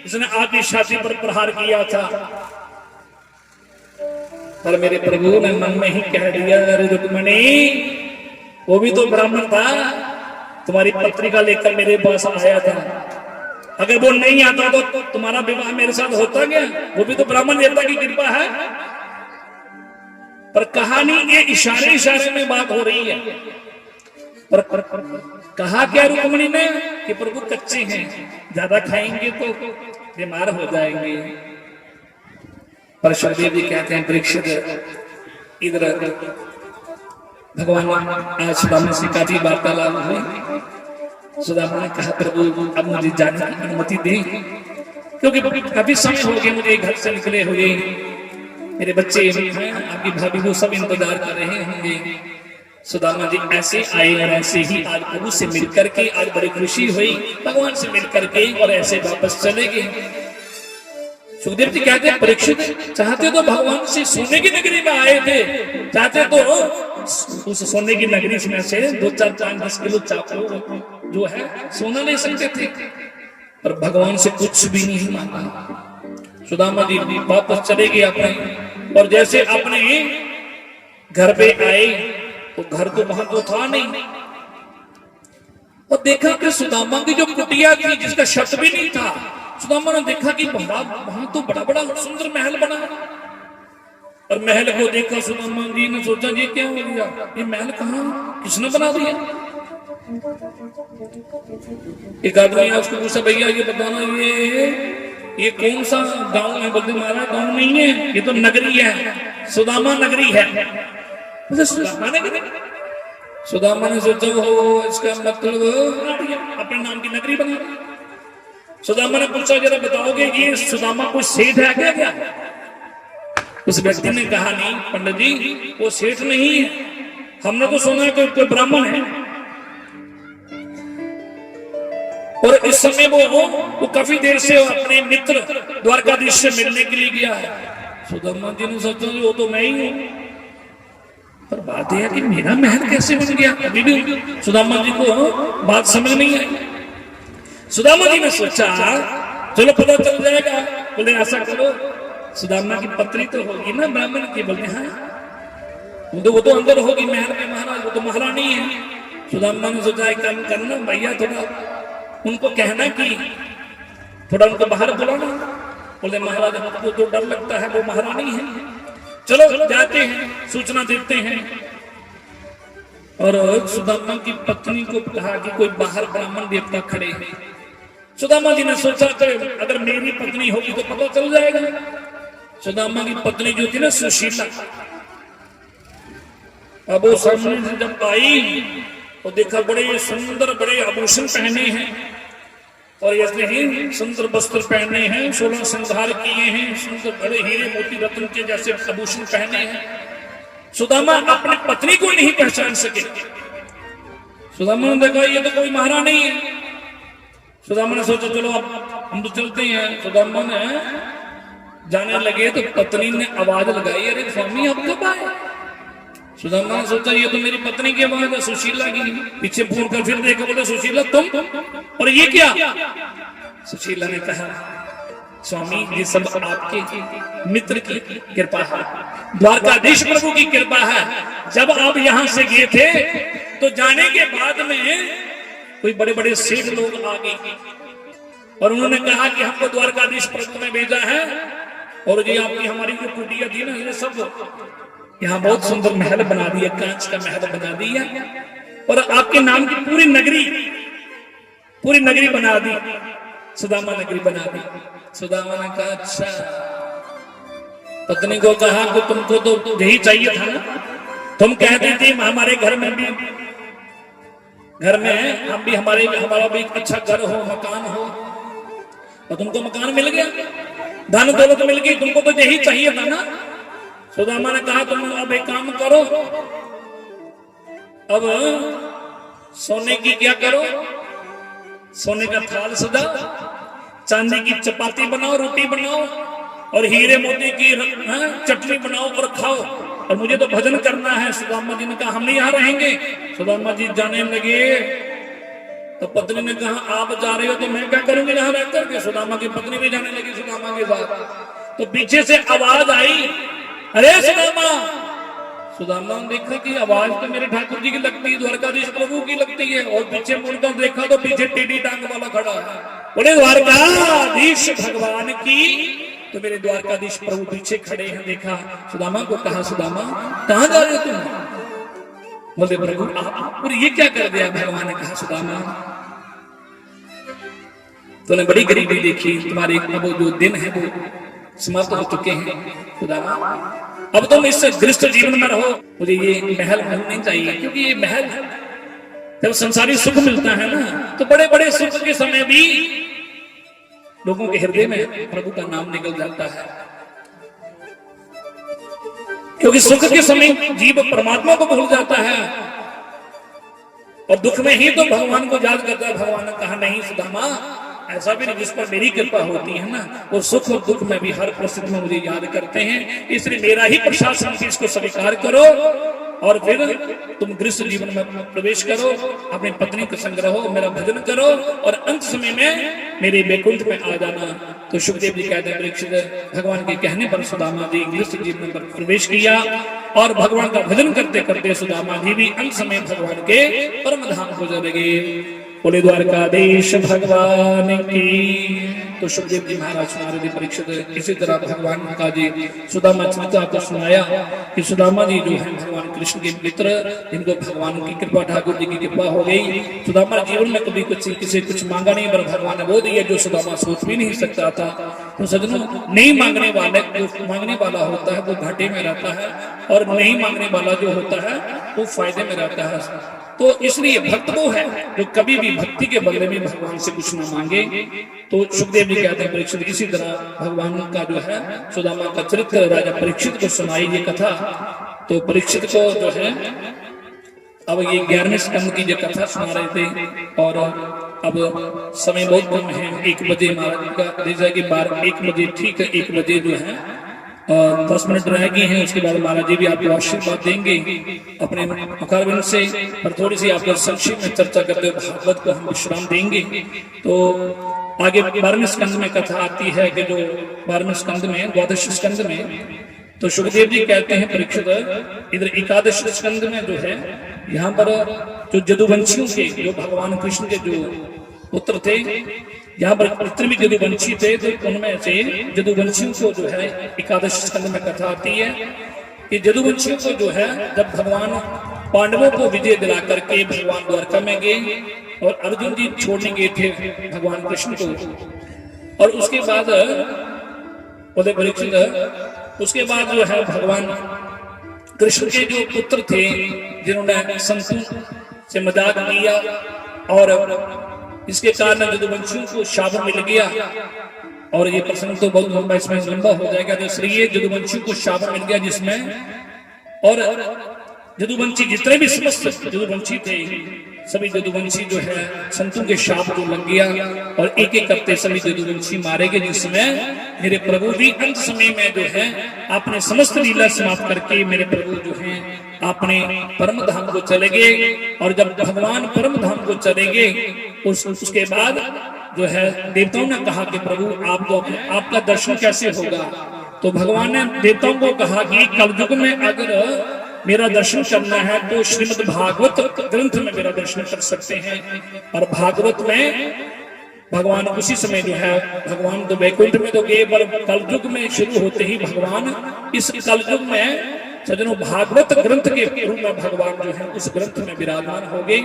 इसने आपकी छाती पर प्रहार किया था। पर मेरे प्रभु ने मन में ही कह दिया, अरे रुक्मणी वो भी तो ब्राह्मण था, तुम्हारी पत्रिका लेकर मेरे पास आया था, अगर वो नहीं आता तो तुम्हारा विवाह मेरे साथ होता क्या? वो भी तो ब्राह्मण देवता की कृपा है। पर कहानी ये इशारे इशारे में बात हो रही है। पर कहा क्या रुक्मणी ने कि प्रभु कच्चे हैं, ज्यादा खाएंगे तो बीमार हो जाएंगे। पर सुखदेव जी कहते हैं, परीक्षित इधर भगवान आज सुदामा से काफी वार्तालाप हुई। सुदामा ने कहा, प्रभु अब मुझे जाने की अनुमति दें, क्योंकि काफी समय हो गया मुझे घर से निकले हुए, मेरे बच्चे हैं, आपकी भाभी वो सब इंतजार कर रहे होंगे। सुदामा जी ऐसे आए और ऐसे ही आज प्रभु से मिलकर के आज बड़ी खुशी हुई, भगवान से मिलकर के, और ऐसे वापस चले गए। सुखदेव जी कहते हैं, परीक्षित चाहते तो भगवान से सोने की नगरी में आए थे, चाहते तो उस सोने की नगरी में से 2-4-5-10 किलो चावल जो है सोना ले सकते थे, पर भगवान से कुछ भी नहीं मांगा। सुदामा जी वापस चले गए अपने, और जैसे अपने घर पे आए तो घर तो वहां तो था नहीं, और देखा कि सुदामा की जो कुटिया थी जिसका छत भी नहीं था, सुदामा ने देखा कि वहां तो बड़ा बड़ा सुंदर महल बना, और महल को देखा सुदामा जी ने सोचा ये क्या हो गया, ये महल कहाँ किसने बना दिया? एक आदमी आज को पूछा, भैया ये बताना ये कौन सा गांव है? बोलते महाराज गांव नहीं है, ये तो नगरी है, सुदामा नगरी है। सुदामा नगरी? सुदामा ने सोचा हो इसका मतलब अपने नाम की नगरी बना। सुदामा ने पूछा, जरा बताओगे ये सुदामा कोई सेठ है क्या? उस व्यक्ति ने कहा, नहीं पंडित जी वो सेठ नहीं है, हमने तो सुना है कोई ब्राह्मण है। और इस समय वो काफी देर से अपने मित्र द्वारकाधीश से मिलने के लिए गया है। सुदामा जी ने सोचा वो तो मैं ही हूं, पर बात यह है कि मेरा महल कैसे बन गया। अभी भी सुदामा जी को बात समझ नहीं आई। सुदामा जी ने सोचा चलो पता चल जाएगा। बोले ऐसा करो, सुदामा की पत्नी तो होगी ना ब्राह्मण की। बोले हाँ, वो तो अंदर होगी महल में महाराज, वो तो महारानी है। सुदामा ने सोचा एक काम करना भैया, थोड़ा उनको कहना कि थोड़ा उनको बाहर बुलाना। बोले महाराज हमको तो डर लगता है, वो महारानी है। चलो जाते हैं, सूचना देते हैं। और सुदामा की पत्नी को कहा कि कोई बाहर ब्राह्मण देवता खड़े हैं। सुदामा जी ने सोचा कि अगर मेरी पत्नी होगी तो पता चल जाएगा। सुदामा की पत्नी जो थी ना सुशीला, अब वो सामने से जब आई तो देखा बड़े सुंदर बड़े आभूषण पहने हैं, और ऐसे ही सुंदर वस्त्र पहने हैं, 16 श्रृंगार किए हैं, सुंदर बड़े हीरे मोती रत्न के जैसे आभूषण पहने हैं। सुदामा अपनी पत्नी को नहीं पहचान सके। सुदामा ने देखा ये तो कोई महारानी है। सुदामा ने सोचा चलो अब हम तो चलते हैं। सुदामा ने जाने लगे तो पत्नी ने आवाज लगाई, अरे स्वामी आप कब आए। सुदामा ने सोचा ये तो मेरी पत्नी की आवाज है, सुशीला की। पीछे पूर कर फिर देखा, बोले सुशीला तुम, और ये क्या। सुशीला ने कहा स्वामी ये सब आपके मित्र की कृपा है, द्वारकाधीश प्रभु की कृपा है। जब आप यहाँ से गए थे तो जाने के बाद में कोई बड़े बड़े सेठ लोग आ गए और उन्होंने कहा कि हमको द्वारकाधीश प्रभु ने भेजा है, और ये आपकी हमारी जो कुटिया थी ना, ये सब यहाँ बहुत सुंदर महल बना दिया, कांच का महल बना दिया, और आपके नाम की पूरी नगरी बना दी, सुदामा नगरी बना दी। सुदामा ने कहा अच्छा। पत्नी को कहा कि तुमको तो यही चाहिए था ना, तुम कहती थी हमारे घर में हम भी हमारा भी अच्छा घर हो, मकान हो, और तुमको मकान मिल गया, धन दौलत मिल गई, तुमको तो यही चाहिए था ना। सुदामा ने कहा तुम अब एक काम करो, अब सोने की क्या करो, सोने का थाल सजाओ, चांदी की चपाती बनाओ, रोटी बनाओ, और हीरे मोती की चटनी बनाओ और खाओ, और मुझे तो भजन करना है। सुदामा जी ने कहा हम नहीं यहाँ रहेंगे। सुदामा जी जाने लगे तो पत्नी ने कहा आप जा रहे हो तो मैं क्या करूंगी यहाँ रह करके। सुदामा की पत्नी भी जाने लगी सुदामा के साथ। तो पीछे से आवाज आई, अरे सुदामा। सुदामा ने देखा कि आवाज तो मेरे ठाकुर जी की लगती है, द्वारकाधीश प्रभु की लगती है, और पीछे मुड़कर देखा तो पीछे टेढ़ी टांग वाला खड़ा है। बोले द्वारकाधीश भगवान की, तो मेरे द्वारकाधीश प्रभु पीछे खड़े हैं। देखा सुदामा को, कहा सुदामा कहाँ जा रहे हो तुम। बोले प्रभु आप, और ये क्या कर दिया। भगवान ने कहा सुदामा तूने बड़ी गरीबी देखी, तुम्हारे अब जो दिन है वो समाप्त हो चुके हैं। सुदामा अब तुम इस गृहस्थ जीवन में रहो, मुझे ये महल नहीं चाहिए, क्योंकि ये महल जब संसारी सुख मिलता है ना, तो बड़े बड़े सुख के समय भी लोगों के हृदय में प्रभु का नाम निकल जाता है। क्योंकि सुख के समय जीव परमात्मा को भूल जाता है, और दुख में ही तो भगवान को याद करता है। भगवान ने कहा नहीं सुदामा, ऐसा भी नहीं, जिस पर मेरी कृपा होती है ना, वो सुख और दुख में भी हर परिस्थिति में मुझे याद करते हैं। इसलिए मेरा ही प्रशासन की इसको स्वीकार करो, और फिर तुम गृहस्थ जीवन में प्रवेश करो, अपनी पत्नी के संग रहो, मेरा भजन करो, और अंत समय में मेरे बैकुंठ में आ जाना। तो सुखदेव जी कहते हैं परीक्षित भगवान के कहने पर सुदामा जी गृहस्थ जीवन में प्रवेश किया, और भगवान का भजन करते करते सुदामा जी भी अंत समय भगवान के परम धाम को चले गए। बोले द्वारकाधीश भगवान की। तो सुखदेव जी महाराज सुना रहे थे परीक्षित, इसी तरह भगवान का जी सुदामा चरित्र आपको सुनाया कि सुदामा जी जो है भगवान कृष्ण के मित्र, जिनको भगवान की कृपा, ठाकुर जी की कृपा हो गई। सुदामा जीवन में कभी किसी कुछ मांगा नहीं, पर भगवान ने वो दिया जो सुदामा सोच भी नहीं सकता था। तो सजनों, नहीं मांगने वाले, जो मांगने वाला होता है वो घाटे में रहता है, और नहीं मांगने वाला जो होता है वो फायदे में रहता है। तो इसलिए भक्त वो है जो कभी भी भक्ति के बदले में भगवान से कुछ ना मांगे। तो सुखदेव जी कहते हैं परीक्षित, इसी तरह भगवान का जो है सुदामा का चरित्र राजा परीक्षित को सुनाई ये कथा। तो परीक्षित को जो है अब ये 11वें स्कंद की जो कथा सुना रहे थे, और अब समय बहुत कम है, 1 बजे महाराज का जैसा कि 1 बजे ठीक है, 1 बजे जो है 10 मिनट रह गए हैं। उसके बाद महाराज जी भी आपको आशीर्वाद देंगे अपने मुखारबिंद से, और थोड़ी सी आपको संक्षिप्त में चर्चा करते हुए भागवत को हम विश्राम देंगे। तो आगे 12वें स्कंद में कथा आती है कि जो 12वें स्कंद में, 12वें स्कंद में तो सुखदेव जी कहते हैं परीक्षित, इधर 11वें स्कंद में जो है यहाँ पर जो जदुवंशियों के, जो भगवान कृष्ण के जो पुत्र थे, यहाँ पर जितने भी जदुवंशी थे तो उनमें से जदुवंशियों को जो है 11वें स्कंद में कथा आती है कि जदुवंशियों को जो है जब भगवान पांडवों को विजय दिला करके भगवान द्वारका में गए और अर्जुन जी छोड़ने गए थे भगवान कृष्ण को, और उसके बाद परीक्षित, उसके बाद जो है भगवान कृष्ण के जो पुत्र थे जिन्होंने संतों से मजाक किया, और इसके कारण जदुवंशियों को शाप मिल गया। और ये प्रसंग तो बहुत लंबा, इसमें लंबा हो जाएगा। तो इसलिए जदुवंशियों को शाप मिल गया जिसमें, और जदुवंशी जितने भी समस्त जदुवंशी थे सभी जदुवंशी जो है संतों के शाप को लग गया, और एक एक करते सभी जदुवंशी मारे गए, जिसमें मेरे प्रभु भी अंत समय में जो है आपने समस्त लीला समाप्त करके मेरे प्रभु जो है अपने परम धाम को चले गए। और जब भगवान परम धाम को चले गए उसके बाद जो है देवताओं ने कहा कि प्रभु आपको आपका दर्शन कैसे होगा। तो भगवान ने देवताओं को कहा कि कलयुग में अगर मेरा दर्शन करना है तो श्रीमद् भागवत ग्रंथ में मेरा दर्शन कर सकते हैं। और भागवत में भगवान उसी समय जो है, भगवान तो वैकुंठ में तो गए, पर कलयुग में शुरू होते ही भगवान इस कलयुग में सजनों भागवत ग्रंथ के रूप में भगवान जो है उस ग्रंथ में विराजमान हो गए,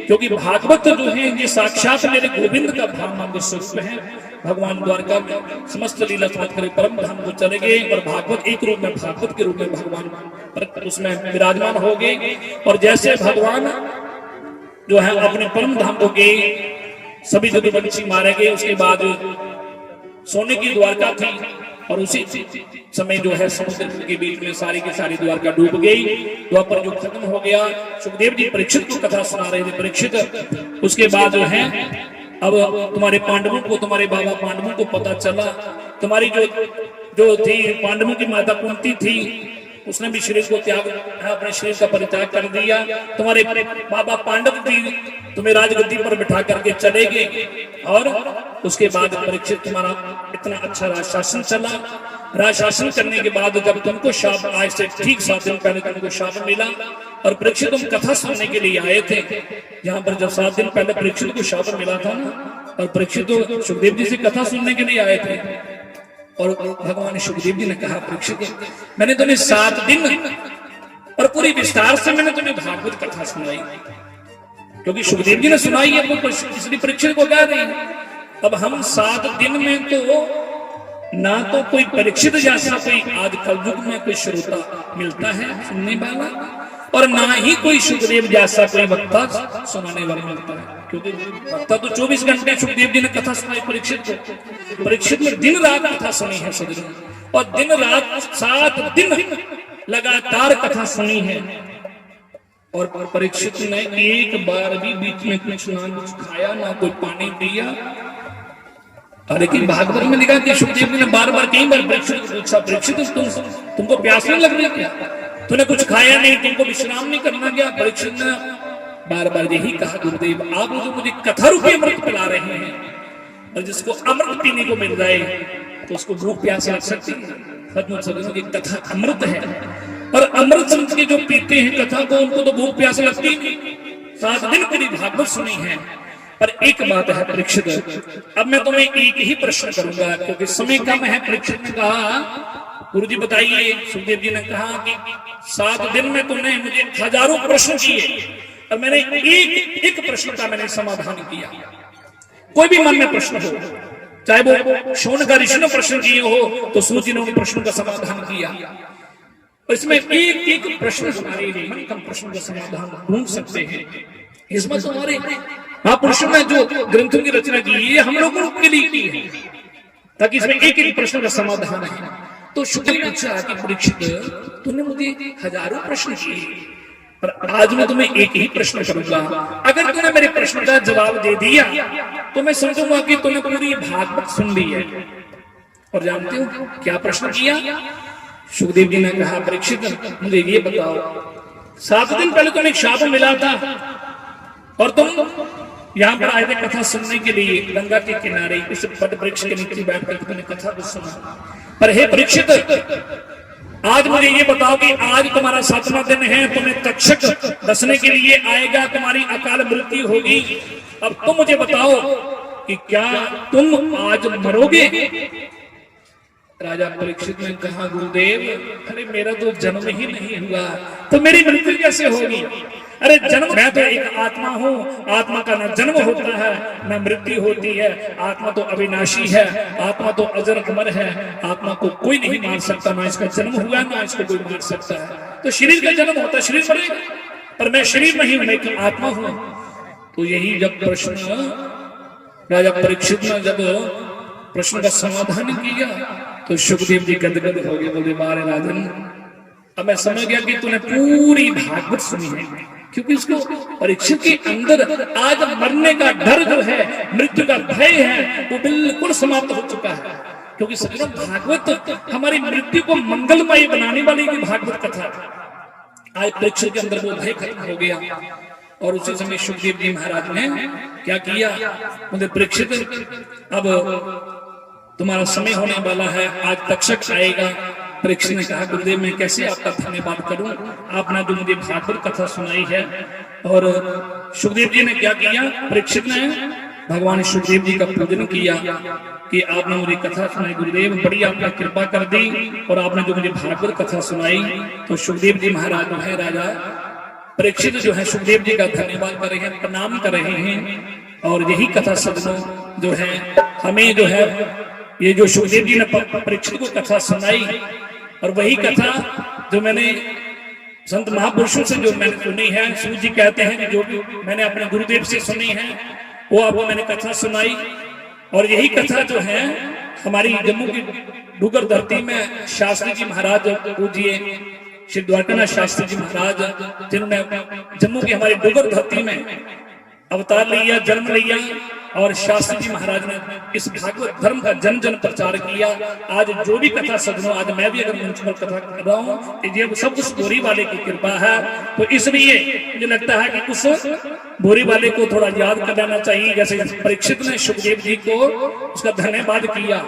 क्योंकि भागवत जो है ये साक्षात मेरे गोविंद का भावनांग स्वरूप है। भगवान द्वारका में समस्त लीला समाप्त कर परम धाम को चले गए, और भागवत एक रूप में, भागवत के रूप में भगवान उसमें विराजमान हो गए। और जैसे भगवान जो है अपने परम धाम को गए, सभी जदुवंशी मारे गए, उसके बाद सोने की द्वारका थी, और उसी समय जो है समुद्र के बीच में सारी की सारी द्वारका डूब गई। द्वापर जो खत्म हो गया, सुखदेव जी परीक्षित को कथा सुना रहे थे। परीक्षित, उसके बाद जो है अब तुम्हारे पांडवों को, तुम्हारे बाबा पांडवों को पता चला, तुम्हारी जो थी पांडवों की माता कुंती थी, उसने भी शरीर को त्याग, अपने शरीर का परित्याग कर दिया। तुम्हारे बाबा पांडव भी तुम्हें राजगद्दी पर बिठा करके चले गए, और उसके बाद परीक्षित तुम्हारा इतना अच्छा राजशासन चला। राजशासन करने के बाद जब तुमको शाप, आज से ठीक 7 दिन पहले तुमको शाप मिला, और परीक्षित तुम कथा सुनने के लिए आए थे यहाँ पर। जब 7 दिन पहले परीक्षित को शाप मिला था ना, और परीक्षित तो सुखदेव जी से कथा सुनने के लिए आए थे, और भगवान सुखदेव जी ने कहा परीक्षित मैंने तुम्हें 7 दिन और पूरी विस्तार से मैंने तुम्हें भागवत कथा सुनाई, क्योंकि सुखदेव जी ने सुनाई है वो, इसलिए परीक्षित को कह रहे हैं। अब हम 7 दिन में तो ना तो कोई परीक्षित जैसा कोई आज कलयुग में कोई श्रोता मिलता है सुनने वाला, और ना ही कोई सुखदेव जैसा कोई वक्ता सुनाने वाला मिलता है, क्योंकि वक्ता तो 24 घंटे सुखदेव जी ने कथा सुनाई परीक्षित को। परीक्षित में दिन रात कथा सुनी है सदन, और दिन रात 7 दिन लगातार कथा सुनी है, और परीक्षित ने एक बार भी बीच में कुछ ना कुछ खाया, ना कोई पानी पिया। लेकिन भागवत में लिखा कि सुखदेव जी ने बार बार कई बार परीक्षित को पूछा, परीक्षित तुमको प्यास नहीं लग रही क्या, तूने कुछ खाया नहीं, तुमको विश्राम नहीं करना क्या। परीक्षित ने बार बार यही कहा, गुरुदेव आप जो मुझे कथा रूपी अमृत पिला रहे हैं, और जिसको अमृत पीने को मिल रहा है तो उसको भूख प्यास लग सकती है। सचमुच सजनों की कथा अमृत है, और अमृत संत के जो पीते हैं कथा को उनको तो भूख प्यास लगती नहीं। 7 दिन पूरी भागवत सुनी है। पर एक बात है परीक्षित, अब मैं तुम्हें एक ही प्रश्न करूंगा क्योंकि समय कम है। परीक्षित ने कहा गुरु जी बताइए। सुखदेव जी ने कहा कि 7 दिन में तुमने मुझे हजारों प्रश्न किए, और मैंने एक प्रश्न का मैंने समाधान किया। कोई भी मन में प्रश्न हो, चाहे वो शौनक ऋषि ने प्रश्न किए हो तो सूर्य जी ने उन प्रश्नों का समाधान किया। और इसमें एक प्रश्न हमारे मन का प्रश्न का समाधान ढूंढ सकते हैं। इसमें तुम्हारे महापुरुषों ने जो ग्रंथों की रचना की है हम लोगों के लिए की है, ताकि इसमें एक प्रश्न का समाधान है। तो शुक्र ने अच्छा कि परीक्षित तूने मुझे हजारों प्रश्न किए, पर आज मैं तुम्हें एक ही प्रश्न करूंगा, अगर तूने मेरे प्रश्न का जवाब दे दिया तो मैं समझूंगा कि तूने पूरी भागवत सुन ली है। और जानते हो क्या प्रश्न किया? सुखदेव जी ने कहा, परीक्षित मुझे ये बताओ, 7 दिन पहले तुम्हें एक शाप मिला था और तुम यहाँ पर आए थे कथा सुनने के लिए, गंगा के किनारे इस वट वृक्ष के नीचे बैठ कर तुमने कथा को सुना। पर हे परीक्षित, आज मुझे ये बताओ कि आज तुम्हारा 7वां दिन है, तुम्हें तक्षक दसने के लिए आएगा, तुम्हारी अकाल मृत्यु होगी। अब तुम मुझे बताओ कि क्या तुम आज मरोगे? राजा परीक्षित ने कहा, गुरुदेव, अरे मेरा तो जन्म ही नहीं हुआ तो मेरी मृत्यु कैसे होगी? अरे जन्म, मैं तो एक आत्मा हूँ, आत्मा का ना जन्म होता है ना मृत्यु होती है, आत्मा तो अविनाशी है, आत्मा तो अजर अमर है, आत्मा को कोई नहीं मार सकता, ना इसका जन्म हुआ ना इसको कोई मार सकता है। तो शरीर का जन्म होता है, शरीर मरेगा, पर मैं शरीर नहीं हूं, मैं एक आत्मा हूं। तो यही जब प्रश्न राजा परीक्षित ने जब प्रश्न का समाधान किया तो सुखदेव जी गदगद हो गए, बोले, बारे राजन, अब मैं समझ गया कि तूने पूरी भागवत सुनी है, क्योंकि उसको परीक्षित के अंदर आज मरने का डर जो है, मृत्यु का भय है, वो बिल्कुल समाप्त हो चुका है। क्योंकि सज्जनों, भागवत हमारी मृत्यु को मंगलमय बनाने वाली की भागवत कथा, आज परीक्षित के अंदर वो भय खत्म हो गया। और उसी समय सुखदेव जी महाराज ने क्या किया, उन्हें परीक्षित, अब तुम्हारा समय होने वाला है, आज तक्षक आएगा। परीक्षित ने कहा, गुरुदेव, मैं कैसे आपका धन्यवाद करूं, आपने जो मुझे भागवत कथा सुनाई है। और सुखदेव जी ने क्या किया, परीक्षित ने भगवान सुखदेव जी का पूजन किया कि आपने मुझे कथा सुनाई, गुरुदेव, बड़ी आपने कृपा कर दी और आपने जो मुझे भागवत कथा सुनाई। तो सुखदेव जी महाराज जो है, राजा परीक्षित जो है सुखदेव जी का धन्यवाद कर रहे हैं, प्रणाम कर रहे हैं। और यही कथा सज्जनों जो है हमें जो है, ये जो सुखदेव जी ने परीक्षित को कथा सुनाई, और वही कथा जो मैंने संत महापुरुषों से जो मैंने सुनी है, सूर्य जी कहते हैं कि जो भी मैंने अपने गुरुदेव से सुनी है वो आपको मैंने कथा सुनाई। और यही कथा जो है हमारी जम्मू की डूगर धरती में शास्त्री जी महाराज पूजिए श्री द्वारकानाथ शास्त्री जी महाराज, जिन्होंने जम्मू की हमारी डूगर धरती में अवतार लिया, जन्म लिया, और शास्त्री जी महाराज ने इस भागवत धर्म का जन जन प्रचार किया। आज जो भी कथा सज्जनों, आज मैं भी अगर मंच पर कथा कर रहा हूँ, ये सब उस बोरी वाले की कृपा है। तो इसलिए मुझे लगता है कि उस बोरी वाले को थोड़ा याद कर लेना चाहिए, जैसे परीक्षित ने सुखदेव जी को उसका धन्यवाद किया।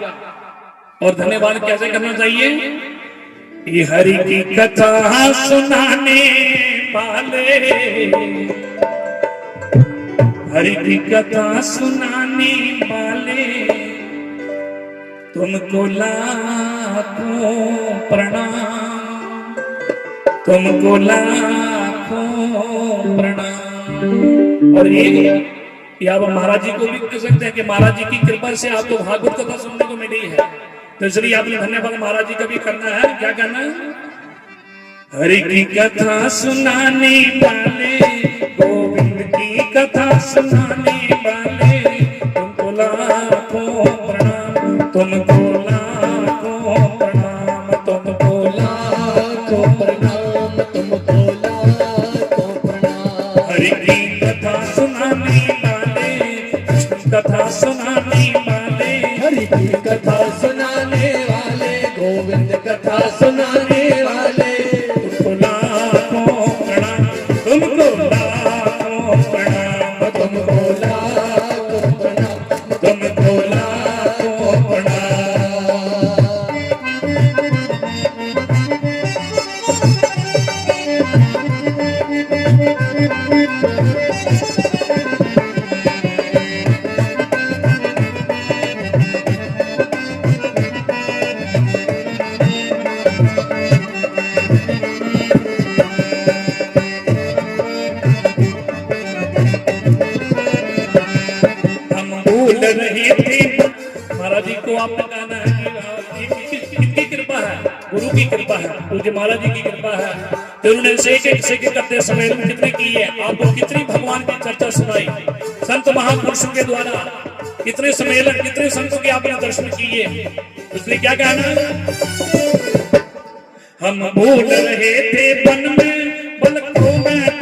और धन्यवाद कैसे करना चाहिए? ये हरि की कथा सुनाने वाले, हरि की कथा सुनाने वाले, तुमको लाखों प्रणाम, तुमको लाखों प्रणाम। और ये आप महाराज जी को भी कह सकते हैं कि महाराज जी की कृपा से आपको भागवत कथा सुनने को मिली है, तो इसलिए आपने धन्यवाद महाराज जी का भी करना है। क्या करना है? हरि की कथा सुनाने वाले, गोविंद की कथा सुनाने वाले, तुमको लाखों प्रणाम, तुमको लाखों प्रणाम, तुमको लाखों प्रणाम, तुमको लाखों प्रणाम। हरि की कथा सुनाने वाले, कृष्ण कथा सुनाने वाले, हरि की कथा सुनाने वाले, गोविंद कथा सुनाने वाले, तुमको लाखों प्रणाम, तुमको लाखों प्रणाम, तुमको लाखों प्रणाम, तुमको लाखों प्रणाम। महाराज जी को आपने कहना है कि किसकी कृपा है? गुरु की कृपा है, पूज्य महाराज जी की कृपा है। तो उन्होंने से करते समय कितनी की है, आपको कितनी भगवान की चर्चा सुनाई, संत महापुरुषों के द्वारा कितने सम्मेलन, कितने संतों के आपने दर्शन किए। इसलिए क्या कहना है? हम बोल रहे थे वन में बलकों में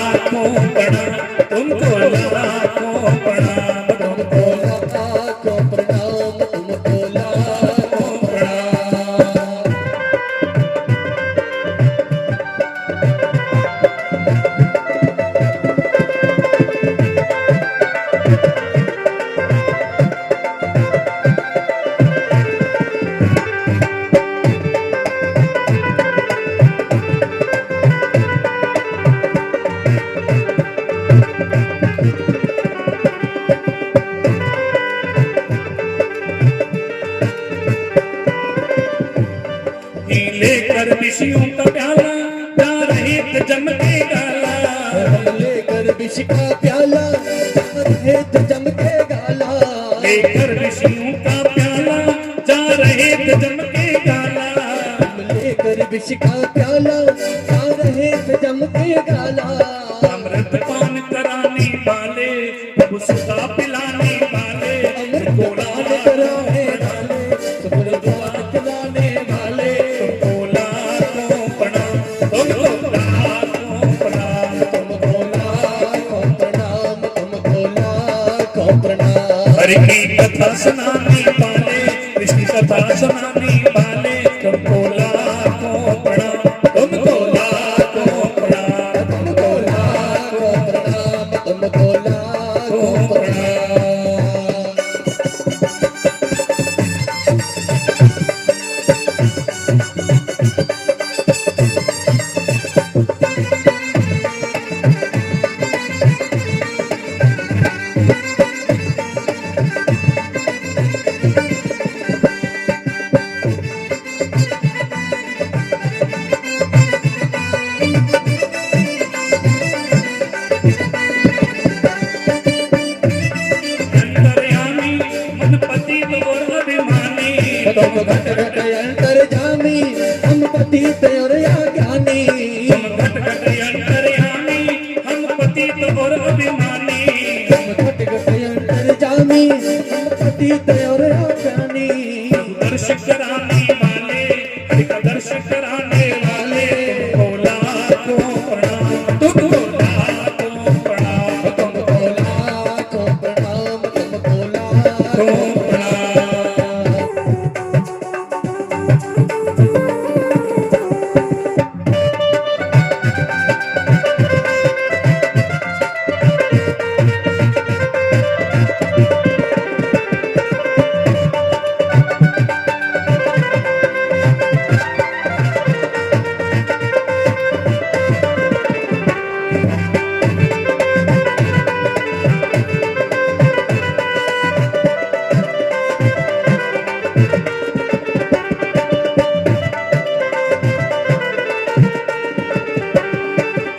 लाखों प्रणाम, तुमको लाखों प्रणाम, तुमको लाखों प्रणाम, तुमको लाखों प्रणाम। लेकर ऋषियों का प्याला जा रहे थे जम के गाला, लेकर विष का प्याला जा रहे थे जम के गाला, लेकर ऋषियों का प्याला जा रहे थे जम के गाला, लेकर विष का प्याला जा रहे थे जम के गाला। अमृत पान कराने वाले, उसका पिलाने वाले, अमृत पान कराने वाले, सुपर दुआ खिलाने वाले, तुमको लाखों प्रणाम, तुमको लाखों प्रणाम, तुमको लाखों प्रणाम, तुमको लाखों प्रणाम। हरि की कथा सुनाने वाले, कृष्ण कथा सुनाने वाले, तुमको लाखों प्रणाम, तुमको लाखों प्रणाम, तुमको लाखों प्रणाम, तुमको लाखों प्रणाम। अंतर्यामी मन पतित और अभिमानी, तुम घट घट अंतर्यामी, हम पतित और अज्ञानी, तुम घट घट अंतर्यामी, हम पतित और अभिमानी, तुम घट घट अंतर्यामी, हम पतित और अज्ञानी। दर्शन कराने वाले, हरि का दर्शन कराने वाले, तुमको लाखों प्रणाम, तुमको लाखों प्रणाम, तुमको लाखों प्रणाम, तुमको लाखों तुमको प्रणाम।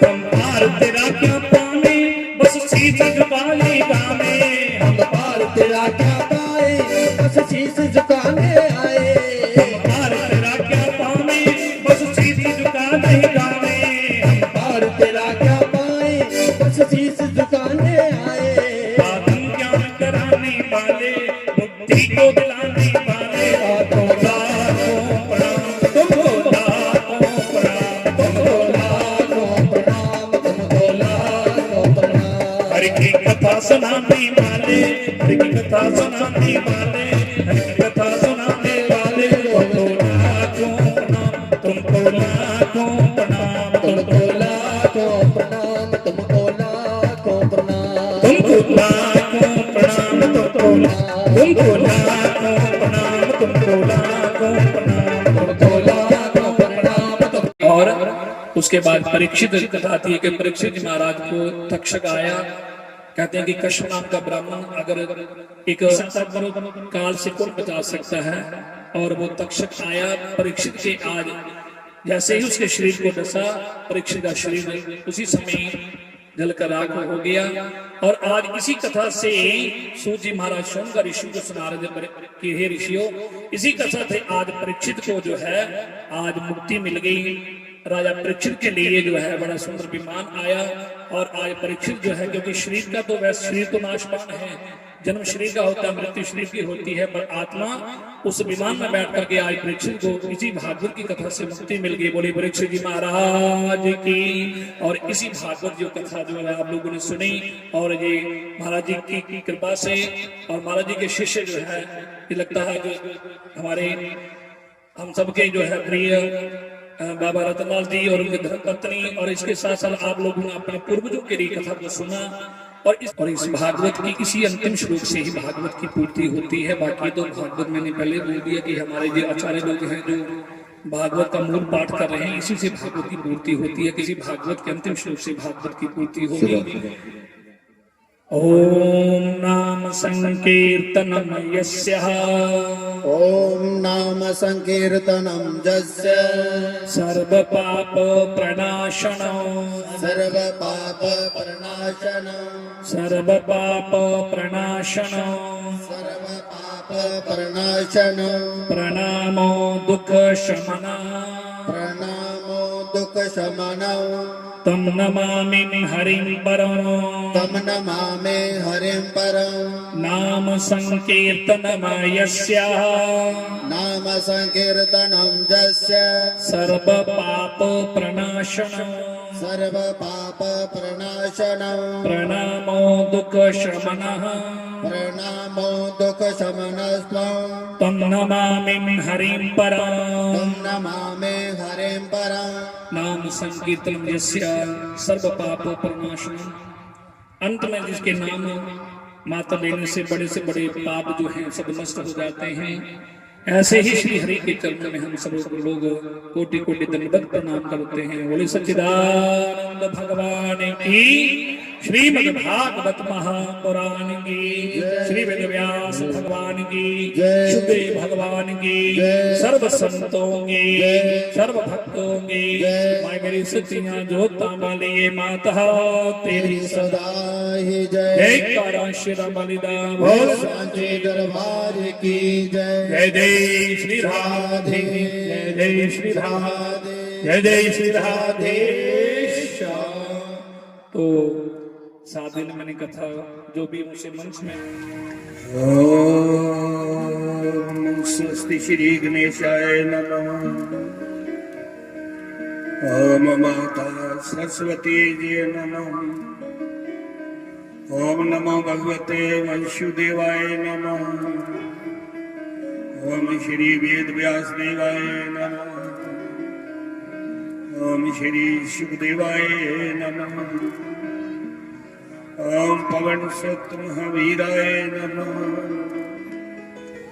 हम पार तेरा क्या पावे, बस शीश झुकाने गावे, हम पार तेरा क्या पाए, बस शीश झुकाने आए। हम पार तेरा क्या पावे, बस शीश झुकाने गावे, हम पार तेरा क्या पाए, बस शीश झुकाने आए। आत्म ज्ञान कराने वाले, मुक्ति को दिलाने वाले, तुमको लाखों प्रणाम, तुमको लाखों प्रणाम, तुमको लाखों प्रणाम, तुमको लाखों प्रणाम। हरि की कथा सुनाने वाले, हरि की कथा सुनाने वाले, हरि की कथा सुनाने वाले, तुमको लाखों प्रणाम, तुमको लाखों प्रणाम, तुमको लाखों प्रणाम, तुमको लाखों प्रणाम। तुमको लाखों प्रणाम, तुमको लाखों प्रणाम, तुमको लाखों प्रणाम, तुमको लाखों प्रणाम। और उसके बाद परीक्षित कथा आती है कि परीक्षित जी महाराज को तक्षक आया, कहते हैं कि कश्यप नाम का ब्राह्मण अगर एक काल से कौन बचा सकता है, और वो तक्षक आया परीक्षित के आज जैसे ही उसके शरीर को डसा, परीक्षित का शरीर उसी समय जलकर राख हो गया। और आज इसी कथा से सूत जी महाराज शौनक ऋषि को सुना रहे थे कि हे ऋषियों, इसी कथा से आज परीक्षित को जो है आज मुक्ति मिल गई। राजा परीक्षित के लिए जो है बड़ा सुंदर विमान आया और आज परीक्षित जो है, क्योंकि शरीर का तो वैसे शरीर तो नाशवान है, जन्म शरीर का होता है, मृत्यु शरीर की होती है, पर आत्मा उस विमान में बैठ करके आज परीक्षित को इसी भागवत की कथा से मुक्ति मिल गई। बोली परीक्षित जी महाराज की। और इसी भागवत जो कथा जो है आप लोगों ने सुनी, और ये महाराज जी की कृपा से और महाराज जी के शिष्य जो है, ये लगता है जो हमारे हम सबके जो है प्रिय बाबा रतनलाल जी और उनके धर्मपत्नी, और इसके साथ साथ आप लोगों ने अपने पूर्वजों के लिए कथा को सुना, और इस भागवत की इसी अंतिम श्लोक से ही भागवत की पूर्ति होती है। बाकी तो भागवत मैंने पहले बोल दिया कि हमारे जो आचार्य लोग हैं जो भागवत का मूल पाठ कर रहे हैं, इसी से भागवत की पूर्ति होती है, किसी भागवत के अंतिम श्लोक से भागवत की पूर्ति होगी। ओम नाम संकीर्तनम यस्यः, ओम नाम संकीर्तनम यस्य सर्व पाप प्रणाशनम, सर्व पाप प्रणाशनम, सर्व पाप प्रणाशनम, सर्व पाप प्रणाशनम, प्रणामो दुख शमनः, प्रणामो दुख शमनम, तम नमामि हरिं परम, तम नमामि हरिं परम, नाम संकीर्तनम यस्याः, नाम संकीर्तनम यस्य सर्व पाप प्रणाशनम, सर्व पाप प्रणाशनम, प्रणामो दुख शमनः, प्रणामो दुख शमनस्त्वं, तम नमामि हरिं परम, तम नमामि हरिं परम, नाम संकीर्तनम यस्य सर्व पाप प्रणाशनम। अंत में जिसके नाम मात्र लेने से बड़े पाप जो हैं सब नष्ट हो जाते हैं, ऐसे ही श्री हरि के चरणों में हम सब लोग कोटि कोटि दंडवत प्रणाम करते हैं। बोले सच्चिदानंद भगवान की, श्रीमद् भागवत महापुराण की, श्री वेद व्यास भगवान की, सुखदेव भगवान की, सर्व संतों की, सर्व भक्तों की, माय मेरी सच्चियां जोता वाली ये माता तेरी सदा ही जय। जय कारा श्री बलिदान बोल सांचे दरबार की जय। जय जय श्री राधे, जय जय श्री राधे, जय जय श्री राधे श्याम। तो 7 दिन मैंने कथा जो भी मुझसे मंच में ओम स्वस्ति श्री गणेशाय नमः। ओम माता सरस्वती जी नमः। ओम नमो भगवते वासुदेवाय नमः। ओम श्री वेद व्यास देवाय नमः। ओम श्री सुखदेवाय नमः। ओम पवन सुत महावीराय नमः।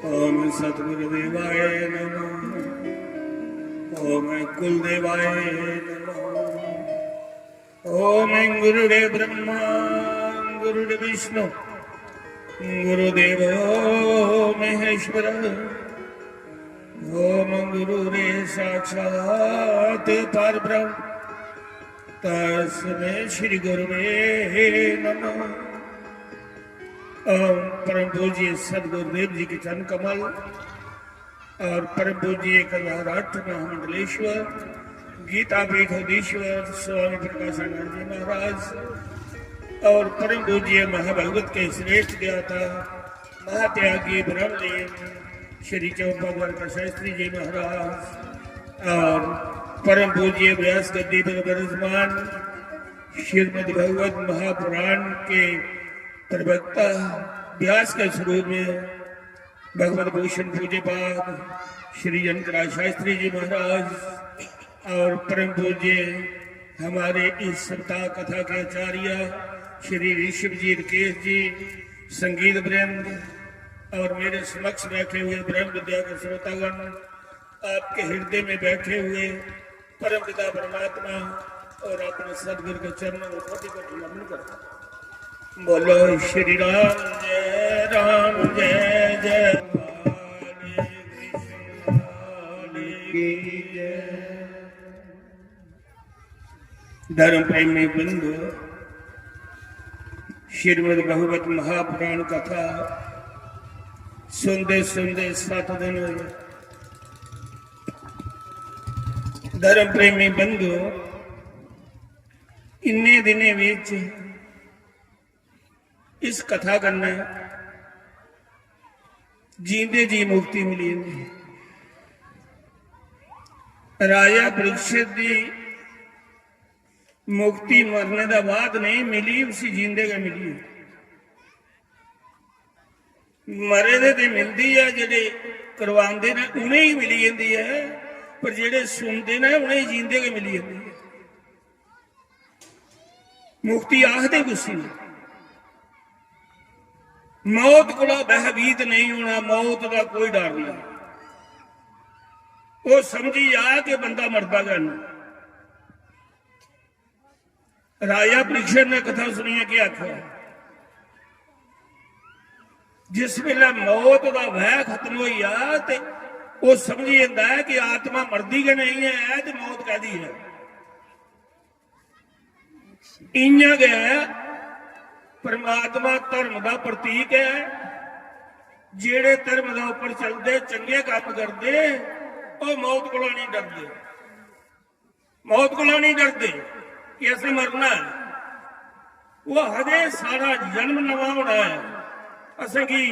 ओम सतगुरुदेवाय नमः। ओम कुलदेवाय नमः। ओम गुरुदेव ब्रह्मा गुरुदेव विष्णु गुरुदेव महेश्वर। ओम गुरुरे साक्षात् परब्रह्म तस्मै श्री गुरुवे नमः। ओम परम पूज्य सदगुरुदेव जी के चरण कमल और परम पूज्य 1008 महामंडलेश्वर गीता पीठाधीश्वर स्वामी प्रकाशानंद जी महाराज और परम पूज्य महाभागवत के श्रेष्ठ ज्ञाता महात्यागी ब्रह्मदेव श्री चौपाद्वार शास्त्री जी महाराज और परम पूज्य व्यास गद्दी पर विराजमान श्रीमद् भागवत महापुराण के प्रवक्ता व्यास के स्वरूप में भगवत भूषण पूज्य पाद श्री जनकराज शास्त्री जी महाराज और परम पूज्य हमारे इस सप्ताह कथा के आचार्य श्री ऋषभ जी राकेश जी संगीत वृंद और मेरे समक्ष बैठे हुए ब्रह्म विद्या के श्रोतागण आपके हृदय में बैठे हुए परम पिता परमात्मा और अपने सदगुरु के चरणों में कोटि कोटि नमन करता हूं। बोलो श्री राम जय जय की जय। धर्म प्रेमी बंधु श्रीमद् भागवत महापुराण कथा सुनते सुनते 7 दिन हो गए। धर्म प्रेमी बंधु इन्ने दिने विच इस कथा करना जींदे जी मुक्ति मिली है। राजा परीक्षित दी मुक्ति मरने का बाद नहीं मिली, उसी जींदे का मिली है। मरे दे ते मिलती है, जेडे करवांदे ने उन्हें ही मिली जाती है, पर जेडे सुनते ने उन्हें ही जींदे के मिली जाती है। मुक्ति आखदे कुछ नहीं, मौत को भयभीत नहीं होना, मौत का कोई डर नहीं। वो समझी जा कि बंदा मरदा गया। राजा परीक्षित ने कथा सुनी है कि आखिया जिस वेले मौत का भय खत्म हो ते वो समझी जाता है कि आत्मा मरदी के नहीं है तो मौत कहदी है। इं गया परमात्मा धर्म का प्रतीक है। जेड़े धर्म के उपर चलते चंगे काम करते वो मौत को नहीं डरते, मौत को नहीं डरते कि असं मरना है। वो हजे सारा जन्म नवा होना है, असं की